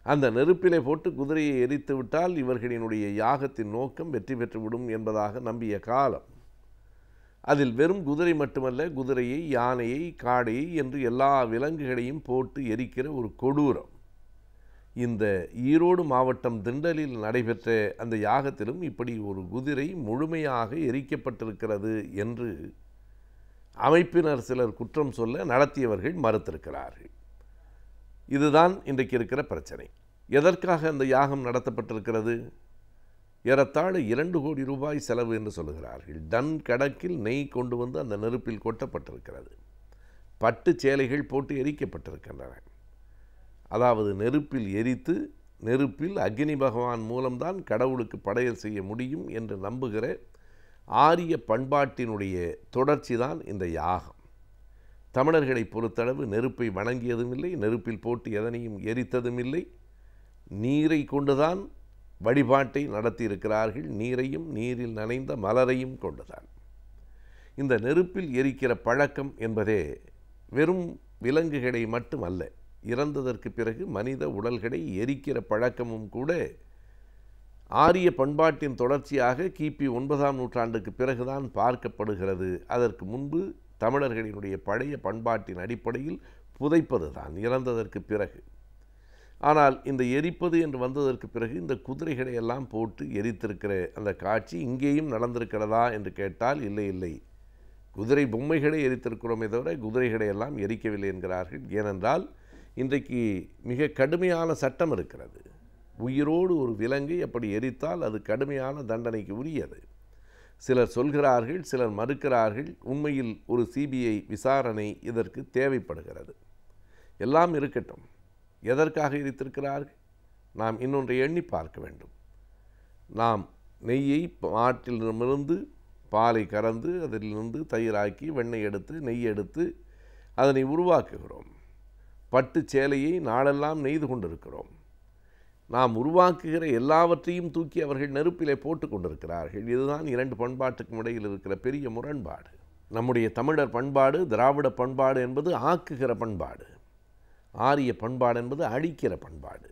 அந்த நெருப்பிலே போட்டு குதிரையை எரித்து விட்டால் இவர்களினுடைய யாகத்தின் நோக்கம் வெற்றி பெற்றுவிடும் என்பதாக நம்பிய காலம். அதில் வெறும் குதிரை மட்டுமல்ல, குதிரையை, யானையை, காடையை என்று எல்லா விலங்குகளையும் போட்டு எரிக்கிற ஒரு கொடூரம். இந்த ஈரோடு மாவட்டம் திண்டலில் நடைபெற்ற அந்த யாகத்திலும் இப்படி ஒரு குதிரை முழுமையாக எரிக்கப்பட்டிருக்கிறது என்று அமைப்பினர் சிலர் குற்றம் சொல்ல நடத்தியவர்கள் மறுத்திருக்கிறார்கள். இதுதான் இன்றைக்கு இருக்கிற பிரச்சனை. எதற்காக அந்த யாகம் நடத்தப்பட்டிருக்கிறது? ஏறத்தாழ 2 கோடி ரூபாய் செலவு என்று சொல்லுகிறார்கள். டன் கணக்கில் நெய் கொண்டு வந்து அந்த நெருப்பில் கொட்டப்பட்டிருக்கிறது. பட்டு சேலைகள் போட்டு எரிக்கப்பட்டிருக்கின்றன. அதாவது நெருப்பில் எரித்து, நெருப்பில் அக்னி பகவான் மூலம்தான் கடவுளுக்கு படையல் செய்ய முடியும் என்று நம்புகிற ஆரிய பண்பாட்டினுடைய தொடர்ச்சி தான் இந்த யாகம். தமிழர்களை பொறுத்தளவு நெருப்பை வணங்கியதும் இல்லை, நெருப்பில் போட்டு எதனையும் எரித்ததும் இல்லை. நீரை கொண்டுதான் வழிபாட்டை நடத்தியிருக்கிறார்கள். நீரையும் நீரில் நனைந்த மலரையும் கொண்டுதான். இந்த நெருப்பில் எரிக்கிற பழக்கம் என்பதே வெறும் விலங்குகளை மட்டுமல்ல, இறந்ததற்கு பிறகு மனித உடல்களை எரிக்கிற பழக்கமும் கூட ஆரிய பண்பாட்டின் தொடர்ச்சியாக கிபி 9ஆம் நூற்றாண்டுக்கு பிறகுதான் பார்க்கப்படுகிறது. அதற்கு முன்பு தமிழர்களினுடைய பழைய பண்பாட்டின் அடிப்படையில் புதைப்பது தான் இறந்ததற்கு பிறகு. ஆனால் இந்த எரிப்பது என்று வந்ததற்கு பிறகு இந்த குதிரைகளை எல்லாம் போட்டு எரித்திருக்கிற அந்த காட்சி இங்கேயும் நடந்திருக்கிறதா என்று கேட்டால் இல்லை இல்லை, குதிரை பொம்மைகளை எரித்திருக்கிறோமே தவிர குதிரைகளை எல்லாம் எரிக்கவில்லை என்கிறார்கள். ஏனென்றால் இன்றைக்கு மிக கடுமையான சட்டம் இருக்கிறது. உயிரோடு ஒரு விலங்கை அப்படி எரித்தால் அது கடுமையான தண்டனைக்கு உரியது. சிலர் சொல்கிறார்கள், சிலர் மறுக்கிறார்கள். உண்மையில் ஒரு சிபிஐ விசாரணை இதற்கு தேவைப்படுகிறது. எல்லாம் இருக்கட்டும், எதற்காக எரித்திருக்கிறார்கள்? நாம் இன்னொன்றை எண்ணி பார்க்க வேண்டும். நாம் நெய்யை மாட்டிலிருந்து பாலை கறந்து அதிலிருந்து தயிராக்கி வெண்ணெய் எடுத்து நெய் எடுத்து அதனை உருவாக்குகிறோம். பட்டு சேலையை நாளெல்லாம் நெய்து கொண்டிருக்கிறோம். நாம் உருவாக்குகிற எல்லாவற்றையும் தூக்கி அவர்கள் நெருப்பிலே போட்டு கொண்டிருக்கிறார்கள். இதுதான் இரண்டு பண்பாட்டுக்கும் இடையில் இருக்கிற பெரிய முரண்பாடு. நம்முடைய தமிழர் பண்பாடு, திராவிட பண்பாடு என்பது ஆக்குகிற பண்பாடு. ஆரிய பண்பாடு என்பது அழிக்கிற பண்பாடு.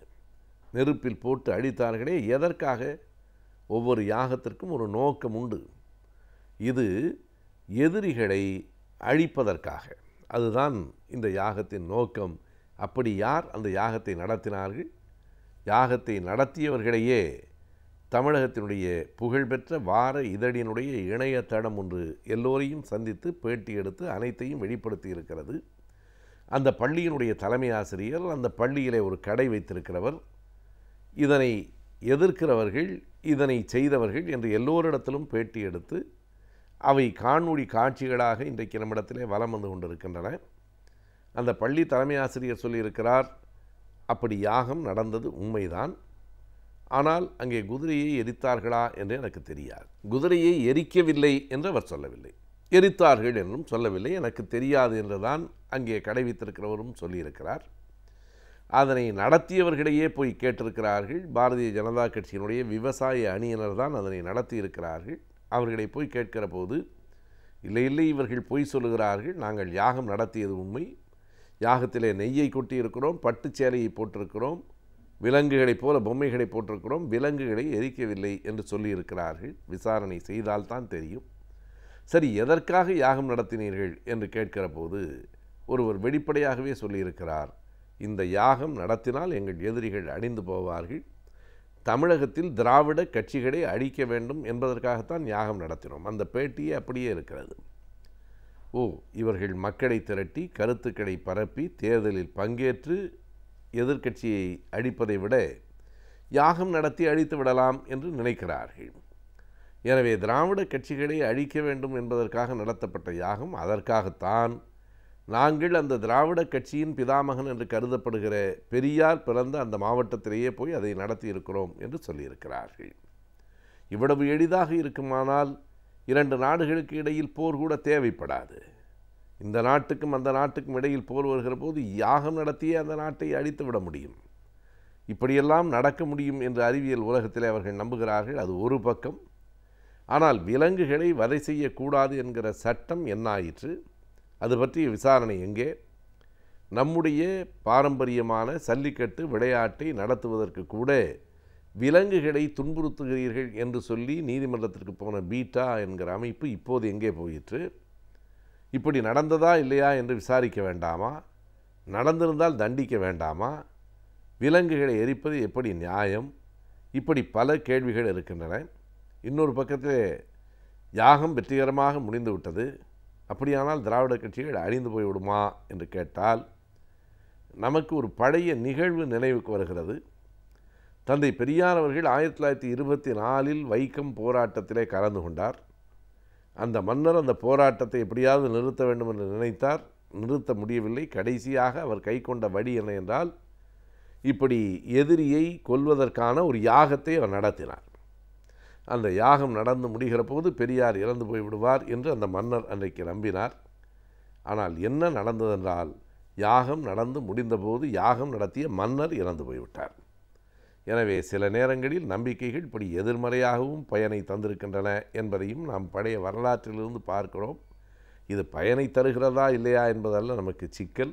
நெருப்பில் போட்டு அழித்தார்களே, எதற்காக? ஒவ்வொரு யாகத்திற்கும் ஒரு நோக்கம் உண்டு. இது எதிரிகளை அழிப்பதற்காக. அதுதான் இந்த யாகத்தின் நோக்கம். அப்படி யார் அந்த யாகத்தை நடத்தினார்கள்? யாகத்தை நடத்தியவர்களையே தமிழகத்தினுடைய புகழ்பெற்ற வார இதழினுடைய இணையதளம் ஒன்று எல்லோரையும் சந்தித்து பேட்டி எடுத்து அனைத்தையும் வெளிப்படுத்தி இருக்கிறது. அந்த பள்ளியினுடைய தலைமை ஆசிரியர், அந்த பள்ளியிலே ஒரு கடை வைத்திருக்கிறவர், இதனை எதிர்க்கிறவர்கள், இதனை செய்தவர்கள் என்று எல்லோரிடத்திலும் பேட்டி எடுத்து அவை காணொளி காட்சிகளாக இன்றைக்கு நம்மிடத்திலே வலம் வந்து கொண்டிருக்கின்றன. அந்த பள்ளி தலைமை ஆசிரியர் சொல்லியிருக்கிறார், அப்படி யாகம் நடந்தது உண்மைதான், ஆனால் அங்கே குதிரையை எரித்தார்களா என்று எனக்கு தெரியாது. குதிரையை எரிக்கவில்லை என்று அவர் சொல்லவில்லை, எரித்தார்கள் என்றும் சொல்லவில்லை, எனக்கு தெரியாது என்றுதான் அங்கே கடை வைத்திருக்கிறவரும் சொல்லியிருக்கிறார். அதனை நடத்தியவர்களையே போய் கேட்டிருக்கிறார்கள். பாரதிய ஜனதா கட்சியினுடைய விவசாய அணியினர் தான் அதனை நடத்தியிருக்கிறார்கள். அவர்களை போய் கேட்கிற போது, இல்லை இல்லை, இவர்கள் பொய் சொல்லுகிறார்கள், நாங்கள் யாகம் நடத்தியது உண்மை, யாகத்திலே நெய்யை கொட்டியிருக்கிறோம், பட்டு சேலையை போட்டிருக்கிறோம், விலங்குகளைப் போல பொம்மைகளை போட்டிருக்கிறோம், விலங்குகளை எரிக்கவில்லை என்று சொல்லியிருக்கிறார்கள். விசாரணை செய்தால்தான் தெரியும். சரி, எதற்காக யாகம் நடத்தினீர்கள் என்று கேட்கிற போது ஒருவர் வெளிப்படையாகவே சொல்லியிருக்கிறார், இந்த யாகம் நடத்தினால் எங்கள் எதிரிகள் அழிந்து போவார்கள், தமிழகத்தில் திராவிட கட்சிகளை அழிக்க வேண்டும் என்பதற்காகத்தான் யாகம் நடத்தினோம். அந்த பேட்டியே அப்படியே இருக்கிறது. ஓ, இவர்கள் மக்களை திரட்டி கருத்துக்களை பரப்பி தேர்தலில் பங்கேற்று எதிர்க்கட்சியை அழிப்பதை விட யாகம் நடத்தி அழித்து விடலாம் என்று நினைக்கிறார்கள். எனவே திராவிட கட்சிகளை அழிக்க வேண்டும் என்பதற்காக நடத்தப்பட்ட யாகம். அதற்காகத்தான் நாங்கள் அந்த திராவிட கட்சியின் பிதாமகன் என்று கருதப்படுகிற பெரியார் பிறந்த அந்த மாவட்டத்திலேயே போய் அதை நடத்தி இருக்கிறோம் என்று சொல்லியிருக்கிறார்கள். இவ்வளவு எளிதாக இருக்குமானால் இரண்டு நாடுகளுக்கு இடையில் போர் கூட தேவைப்படாது. இந்த நாட்டுக்கும் அந்த நாட்டுக்கும் இடையில் போர் வருகிற போது யாகம் நடத்தியே அந்த நாட்டை அழித்து விட முடியும். இப்படியெல்லாம் நடக்க முடியும் என்று அறிவியல் உலகத்தில் அவர்கள் நம்புகிறார்கள். அது ஒரு பக்கம். ஆனால் விலங்குகளை வதை செய்யக்கூடாது என்கிற சட்டம் என்ன ஆயிற்று? அது பற்றிய விசாரணை எங்கே? நம்முடைய பாரம்பரியமான சல்லிக்கட்டு விளையாட்டை நடத்துவதற்கு கூட விலங்குகளை துன்புறுத்துகிறீர்கள் என்று சொல்லி நீதிமன்றத்திற்கு போன பீட்டா என்கிற அமைப்பு இப்போது எங்கே போயிற்று? இப்படி நடந்ததா இல்லையா என்று விசாரிக்க வேண்டாமா? நடந்திருந்தால் தண்டிக்க வேண்டாமா? விலங்குகளை எரிப்பது எப்படி நியாயம்? இப்படி பல கேள்விகள் இருக்கின்றன. இன்னொரு பக்கத்தில் யாகம் வெற்றிகரமாக முடிந்து விட்டது, அப்படியானால் திராவிட கட்சிகள் அழிந்து போய்விடுமா என்று கேட்டால் நமக்கு ஒரு பழைய நிகழ்வு நினைவுக்கு வருகிறது. தந்தை பெரியார் அவர்கள் 1924 வைக்கம் போராட்டத்திலே கலந்து கொண்டார். அந்த மன்னர் அந்த போராட்டத்தை எப்படியாவது நிறுத்த வேண்டும் என்று நினைத்தார். நிறுத்த முடியவில்லை. கடைசியாக அவர் கை கொண்ட வழி என்ன என்றால், இப்படி எதிரியை கொல்வதற்கான ஒரு யாகத்தை அவர் நடத்தினார். அந்த யாகம் நடந்து முடிகிற போது பெரியார் இறந்து போய்விடுவார் என்று அந்த மன்னர் அன்றைக்கு நம்பினார். ஆனால் என்ன நடந்ததென்றால், யாகம் நடந்து முடிந்தபோது யாகம் நடத்திய மன்னர் இறந்து போய்விட்டார். எனவே சில நேரங்களில் நம்பிக்கைகள் இப்படி எதிர்மறையாகவும் பயனை தந்திருக்கின்றன என்பதையும் நாம் பழைய வரலாற்றிலிருந்து பார்க்கிறோம். இது பயனை தருகிறதா இல்லையா என்பதல்ல நமக்கு சிக்கல்.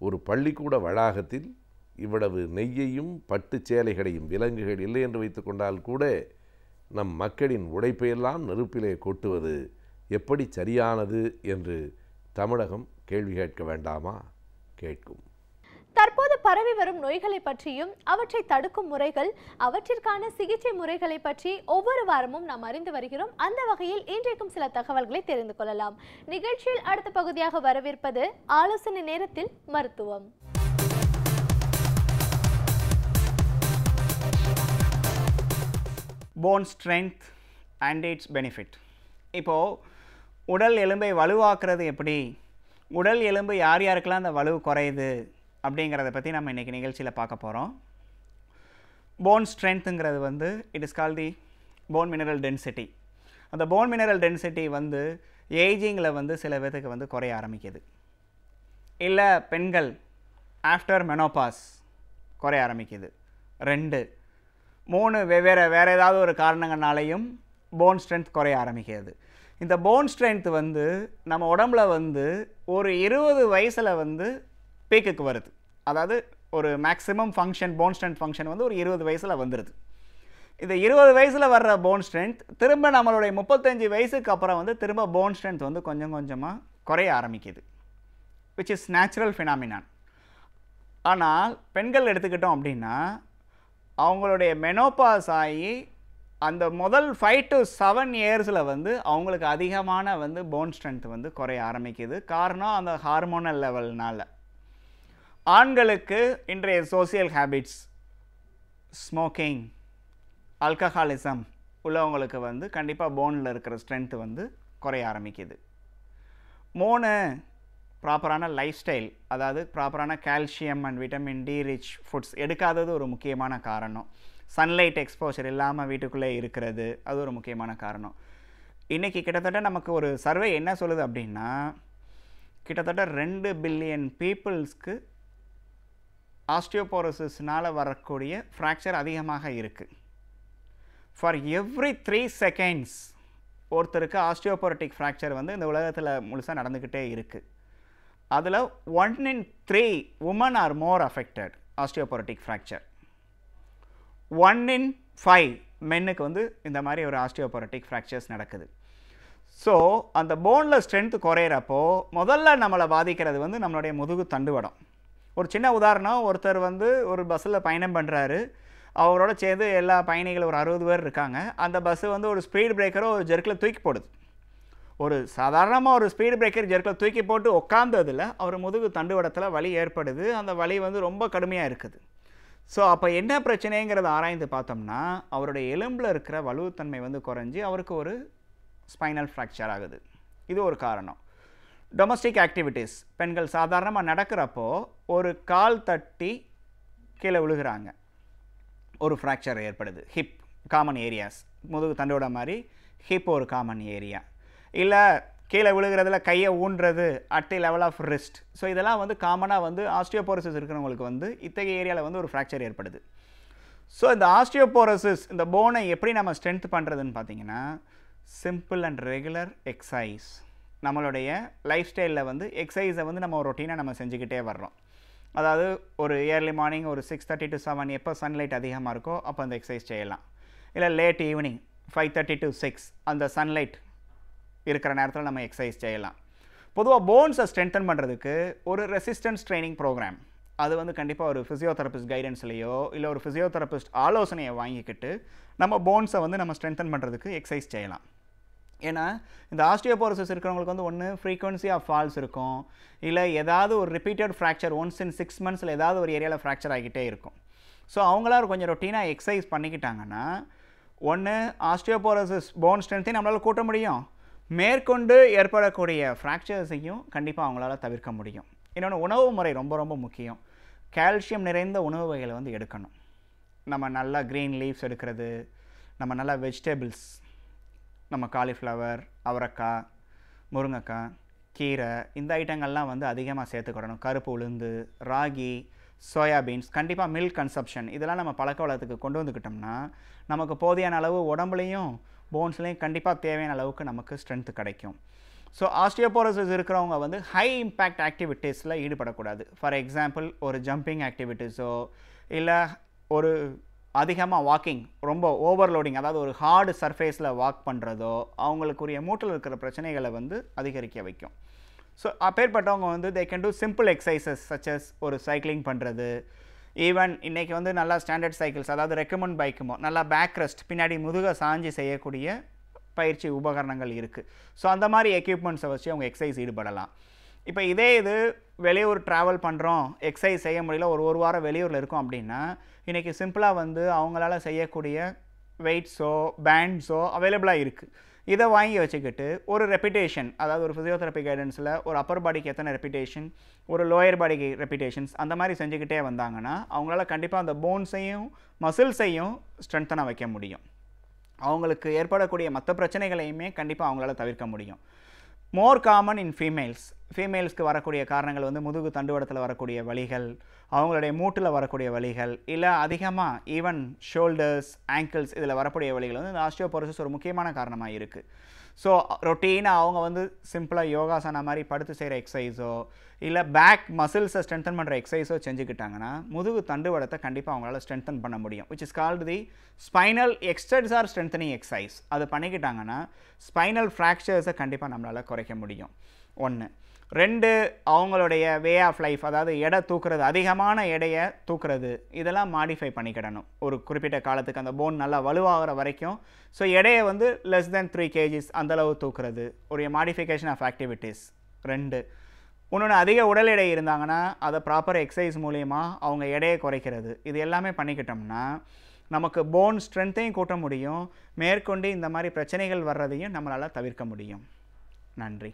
ஒரு பள்ளிக்கூட வளாகத்தில் இவ்வளவு நெய்யையும் பட்டு சேலைகளையும் விலங்குகள் இல்லை என்று வைத்துக்கொண்டால் கூட நம் மக்களின் உழைப்பையெல்லாம் நெருப்பிலே கொட்டுவது எப்படி சரியானது என்று தமிழகம் கேள்வி கேட்க வேண்டாமா? கேட்கும். தற்போது பரவி வரும் நோய்களை பற்றியும் அவற்றை தடுக்கும் முறைகள், அவற்றிற்கான சிகிச்சை முறைகளை பற்றி ஒவ்வொரு வாரமும் நாம் அறிந்து வருகிறோம். அந்த வகையில் இன்றைக்கும் சில தகவல்களை தெரிந்து கொள்ளலாம். நிகழ்ச்சியில் அடுத்த பகுதியாக வரவிருப்பது ஆலோசனை நேரத்தில் மருத்துவம். Bone strength and it's benefit. இப்போது உடல் எலும்பை வலுவாக்குறது எப்படி, உடல் எலும்பு யார் யாருக்கெல்லாம் அந்த வலு குறையுது அப்படிங்கிறத பற்றி நம்ம இன்றைக்கி நிகழ்ச்சியில் பார்க்க போகிறோம். போன் ஸ்ட்ரென்த்துங்கிறது வந்து it is call the phone mineral density. அந்த போன் மினரல் டென்சிட்டி வந்து ஏஜிங்கில் வந்து சில பேருக்கு வந்து குறைய ஆரம்பிக்குது. இல்லை பெண்கள் ஆஃப்டர் மெனோபாஸ் குறைய ஆரம்பிக்குது. 2 3 வேறு ஏதாவது ஒரு காரணங்களாலையும் போன் ஸ்ட்ரென்த் குறைய ஆரம்பிக்கிறது. இந்த போன் ஸ்ட்ரென்த் வந்து நம்ம உடம்புல வந்து ஒரு 20 வயசில் வந்து பீக்குக்கு வருது. அதாவது ஒரு maximum function, bone strength function வந்து ஒரு 20 வயசில் வந்துடுது. இந்த 20 வயசில் வர்ற போன் ஸ்ட்ரென்த் திரும்ப நம்மளுடைய 35 வயசுக்கு அப்புறம் வந்து திரும்ப போன் ஸ்ட்ரென்த் வந்து கொஞ்சம் கொஞ்சமாக குறைய ஆரம்பிக்குது, விச் இஸ் நேச்சுரல் ஃபினாமினான். ஆனால் பெண்கள் எடுத்துக்கிட்டோம் அப்படின்னா அவங்களுடைய மெனோபாஸ் ஆகி அந்த முதல் 5 to 7 இயர்ஸில் வந்து அவங்களுக்கு அதிகமான வந்து போன் ஸ்ட்ரென்த் வந்து குறைய ஆரம்பிக்குது. காரணம் அந்த ஹார்மோனல் லெவல்னால். ஆண்களுக்கு இன்றைய சோசியல் ஹேபிட்ஸ், ஸ்மோக்கிங், ஆல்கஹாலிசம் உள்ளவங்களுக்கு வந்து கண்டிப்பாக போனில் இருக்கிற ஸ்ட்ரென்த்து வந்து குறைய ஆரம்பிக்குது. 3 ப்ராப்பரான லைஃப் ஸ்டைல், அதாவது ப்ராப்பரான calcium and vitamin D rich foods எடுக்காதது ஒரு முக்கியமான காரணம். சன்லைட் எக்ஸ்போஷர் இல்லாமல் வீட்டுக்குள்ளே இருக்கிறது, அது ஒரு முக்கியமான காரணம். இன்றைக்கி கிட்டத்தட்ட நமக்கு ஒரு சர்வே என்ன சொல்லுது அப்படின்னா, கிட்டத்தட்ட 2 பில்லியன் பீப்புள்ஸ்க்கு ஆஸ்டியோபோரோசிஸ்னால் வரக்கூடிய ஃப்ராக்சர் அதிகமாக இருக்குது. ஃபார் எவ்ரி 3 செகண்ட்ஸ் ஒருத்தருக்கு ஆஸ்டியோபோரோட்டிக் ஃப்ராக்சர் வந்து இந்த உலகத்தில் முழுசாக நடந்துக்கிட்டே இருக்குது. அதில் 1 in 3 women are more affected osteoporotic fracture. 1 in 5 மென்னுக்கு வந்து இந்த மாதிரி ஒரு ஆஸ்டியோபோரோட்டிக் ஃப்ராக்சர்ஸ் நடக்குது. ஸோ அந்த போனில் ஸ்ட்ரென்த் குறையிறப்போ முதல்ல நம்மளை பாதிக்கிறது வந்து நம்மளுடைய முதுகு தண்டுவடம். ஒரு சின்ன உதாரணம், ஒருத்தர் வந்து ஒரு பஸ்ஸில் பயணம் பண்ணுறாரு, அவரோட சேர்ந்து எல்லா பயணிகளும் ஒரு 60 பேர் இருக்காங்க. அந்த பஸ்ஸு வந்து ஒரு ஸ்பீட் பிரேக்கரோ ஒரு ஜெர்க்கில் தூக்கி போடுது. ஒரு சாதாரணமாக ஒரு ஸ்பீடு பிரேக்கர் ஜெர்க்கில் தூக்கி போட்டு உட்காந்ததில் அவர் முதுகு தண்டுவடத்தில் வலி ஏற்படுது. அந்த வலி வந்து ரொம்ப கடுமையாக இருக்குது. ஸோ அப்போ என்ன பிரச்சனைங்கிறத ஆராய்ந்து பார்த்தோம்னா அவருடைய எலும்பில் இருக்கிற வலுவுத்தன்மை வந்து குறைஞ்சி அவருக்கு ஒரு ஸ்பைனல் ஃப்ராக்சர் ஆகுது. இது ஒரு காரணம். டொமஸ்டிக் ஆக்டிவிட்டீஸ், பெண்கள் சாதாரணமாக நடக்கிறப்போ ஒரு கால் தட்டி கீழே விழுகிறாங்க, ஒரு ஃப்ராக்சர் ஏற்படுது. ஹிப் காமன் ஏரியாஸ், முதுகு தண்டோட மாதிரி ஹிப் ஒரு காமன் ஏரியா. இல்லை கீழே விழுகிறதுல கையை ஊன்றது at the level of wrist. So இதெல்லாம் வந்து காமனாக வந்து ஆஸ்டியோபோரோசிஸ் இருக்கிறவங்களுக்கு வந்து இத்தகைய ஏரியாவில் வந்து ஒரு ஃப்ராக்சர் ஏற்படுது. ஸோ இந்த ஆஸ்டியோபோரோசிஸ், இந்த போனை எப்படி நம்ம ஸ்ட்ரென்த் பண்ணுறதுன்னு பார்த்தீங்கன்னா சிம்பிள் அண்ட் ரெகுலர் எக்ஸசைஸ். நம்மளுடைய லைஃப் ஸ்டைலில் வந்து எக்ஸசைஸை வந்து நம்ம ஒரு ரொட்டீனாக நம்ம செஞ்சுக்கிட்டே வர்றோம். அதாவது ஒரு ஏர்லி மார்னிங் ஒரு 6:30 to 7 எப்போ சன்லைட் அதிகமாக இருக்கோ அப்போ அந்த எக்ஸசைஸ் செய்யலாம். இல்லை லேட் ஈவினிங் 5:30 to 6 அந்த சன்லைட் இருக்கிற நேரத்தில் நம்ம எக்ஸசைஸ் செய்யலாம். பொதுவாக போன்ஸை ஸ்ட்ரென்தன் பண்ணுறதுக்கு ஒரு ரெசிஸ்டன்ஸ் ட்ரைனிங் ப்ரோக்ராம், அது வந்து கண்டிப்பாக ஒரு ஃபிசியோதெரபிஸ்ட் கைடன்ஸ்லையோ இல்லை ஒரு ஃபிசியோதெரபிஸ்ட் ஆலோசனையை வாங்கிக்கிட்டு நம்ம போன்ஸை வந்து நம்ம ஸ்ட்ரென்தன் பண்ணுறதுக்கு எக்ஸசைஸ் செய்யலாம். ஏன்னா இந்த ஆஸ்டியோபோரோசிஸ் இருக்கிறவங்களுக்கு வந்து ஒன்று ஃப்ரீக்வன்சி ஆஃப் ஃபால்ஸ் இருக்கும், இல்லை ஏதாவது ஒரு repeated fracture once in 6 months ஏதாவது ஒரு ஏரியாவில் ஃப்ராக்சர் ஆகிக்கிட்டே இருக்கும். ஸோ அவங்களாம் கொஞ்சம் ரொட்டீனாக எக்ஸசைஸ் பண்ணிக்கிட்டாங்கன்னா ஒன்று ஆஸ்டியோபோரோசிஸ் போன் ஸ்ட்ரென்த்தையும் நம்மளால் கூட்ட முடியும், மேற்கொண்டு ஏற்படக்கூடிய ஃப்ராக்சர்ஸையும் கண்டிப்பாக அவங்களால தவிர்க்க முடியும். இன்னொன்று உணவு முறை ரொம்ப ரொம்ப முக்கியம். கால்சியம் நிறைந்த உணவு வகைகளை வந்து எடுக்கணும். நம்ம நல்லா க்ரீன் லீவ்ஸ் எடுக்கிறது, நம்ம நல்லா வெஜிடபிள்ஸ், நம்ம காலிஃப்ளவர், அவரைக்காய், முருங்கைக்காய், கீரை, இந்த ஐட்டங்கள்லாம் வந்து அதிகமாக சேர்த்துக்கிடணும். கருப்பு உளுந்து, ராகி, சோயாபீன்ஸ், கண்டிப்பாக மில்க் கன்சப்ஷன், இதெல்லாம் நம்ம பழக்க வழக்கத்துக்கு கொண்டு வந்துக்கிட்டோம்னா நமக்கு போதியான அளவு உடம்புலையும் போன்ஸ்லேயும் கண்டிப்பாக தேவையான அளவுக்கு நமக்கு ஸ்ட்ரென்த்து கிடைக்கும். ஸோ ஆஸ்டியோபோரோசிஸ் இருக்கிறவங்க வந்து ஹை இம்பேக்ட் ஆக்டிவிட்டீஸில் ஈடுபடக்கூடாது. ஃபார் எக்ஸாம்பிள் ஒரு ஜம்பிங் ஆக்டிவிட்டீஸோ இல்லை ஒரு அதிகமாக வாக்கிங், ரொம்ப ஓவர்லோடிங், அதாவது ஒரு ஹார்டு சர்ஃபேஸில் வாக் பண்ணுறதோ அவங்களுக்குரிய மூட்டில் இருக்கிற பிரச்சனைகளை வந்து அதிகரிக்க வைக்கும். ஸோ அப்பேற்பட்டவங்க வந்து they can do simple exercises such as cycling பண்ணுறது, ஈவன் இன்றைக்கி வந்து நல்லா ஸ்டாண்டர்ட் சைக்கிள்ஸ், அதாவது ரெக்கமெண்ட் பைக்குமோ நல்லா பேக் ரெஸ்ட் பின்னாடி முதுக சாஞ்சி செய்யக்கூடிய பயிற்சி உபகரணங்கள் இருக்குது. ஸோ அந்த மாதிரி எக்யூப்மெண்ட்ஸை வச்சு அவங்க எக்ஸசைஸ் ஈடுபடலாம். இப்போ இதே இது வெளியூர் ட்ராவல் பண்ணுறோம், எக்ஸசைஸ் செய்ய முடியல, ஒரு வாரம் வெளியூரில் இருக்கோம் அப்படின்னா இன்றைக்கி சிம்பிளாக வந்து அவங்களால செய்யக்கூடிய வெயிட்ஸோ பேண்ட்ஸோ அவைலபிளாக இருக்குது. இதை வாங்கி வச்சுக்கிட்டு ஒரு ரெப்பிட்டேஷன், அதாவது ஒரு ஃபிசியோதெரப்பி கைடன்ஸில் ஒரு அப்பர் பாடிக்கு எத்தனை ரெப்பிட்டேஷன், ஒரு லோயர் பாடிக்கு ரெப்பிட்டேஷன்ஸ் அந்த மாதிரி செஞ்சுக்கிட்டே வந்தாங்கன்னா அவங்களால கண்டிப்பாக அந்த போன்ஸையும் மசில்ஸையும் ஸ்ட்ரென்த்தனாக வைக்க முடியும். அவங்களுக்கு ஏற்படக்கூடிய மற்ற பிரச்சனைகளையுமே கண்டிப்பாக அவங்களால தவிர்க்க முடியும். மோர் காமன் இன் ஃபீமேல்ஸ்க்கு வரக்கூடிய காரணங்கள் வந்து முதுகு தண்டுவடத்தில் வரக்கூடிய வலிகள், அவங்களுடைய மூட்டில் வரக்கூடிய வலிகள், இல்லை அதிகமாக ஈவன் ஷோல்டர்ஸ் ஆங்கிள்ஸ் இதில் வரக்கூடிய வலிகள் வந்து இந்த ஆஸ்டியோபோரோசிஸ் ஒரு முக்கியமான காரணமாக இருக்குது. ஸோ ரொட்டீனாக அவங்க வந்து சிம்பிளாக யோகாசனா மாதிரி படுத்து செய்கிற எக்ஸசைஸோ இல்லை பேக் மசில்ஸை ஸ்ட்ரென்தன் பண்ணுற எக்ஸசைஸோ செஞ்சுக்கிட்டாங்கன்னா முதுகு தண்டுவடத்தை கண்டிப்பாக அவங்களால ஸ்ட்ரென்தன் பண்ண முடியும். Which is called the spinal extensor strengthening exercise. அது பண்ணிக்கிட்டாங்கன்னா ஸ்பைனல் ஃப்ராக்சர்ஸை கண்டிப்பாக நம்மளால் குறைக்க முடியும். 1. 2, அவங்களுடைய வே ஆஃப் லைஃப், அதாவது எடை தூக்குறது, அதிகமான எடையை தூக்குறது, இதெல்லாம் மாடிஃபை பண்ணிக்கிடணும் ஒரு குறிப்பிட்ட காலத்துக்கு, அந்த போன் நல்லா வலுவாகிற வரைக்கும். ஸோ எடையை வந்து லெஸ் தென் 3 kgs அந்தளவு தூக்குறது ஒரு மாடிஃபிகேஷன் ஆஃப் ஆக்டிவிட்டீஸ். 2. இன்னொன்று, அதிக உடல் எடை இருந்தாங்கன்னா அதை ப்ராப்பர் எக்ஸசைஸ் மூலயமா அவங்க எடையை குறைக்கிறது. இது எல்லாமே பண்ணிக்கிட்டோம்னா நமக்கு போன் ஸ்ட்ரென்த்தையும் கூட்ட முடியும், மேற்கொண்டு இந்த மாதிரி பிரச்சனைகள் வர்றதையும் நம்மளால் தவிர்க்க முடியும். நன்றி.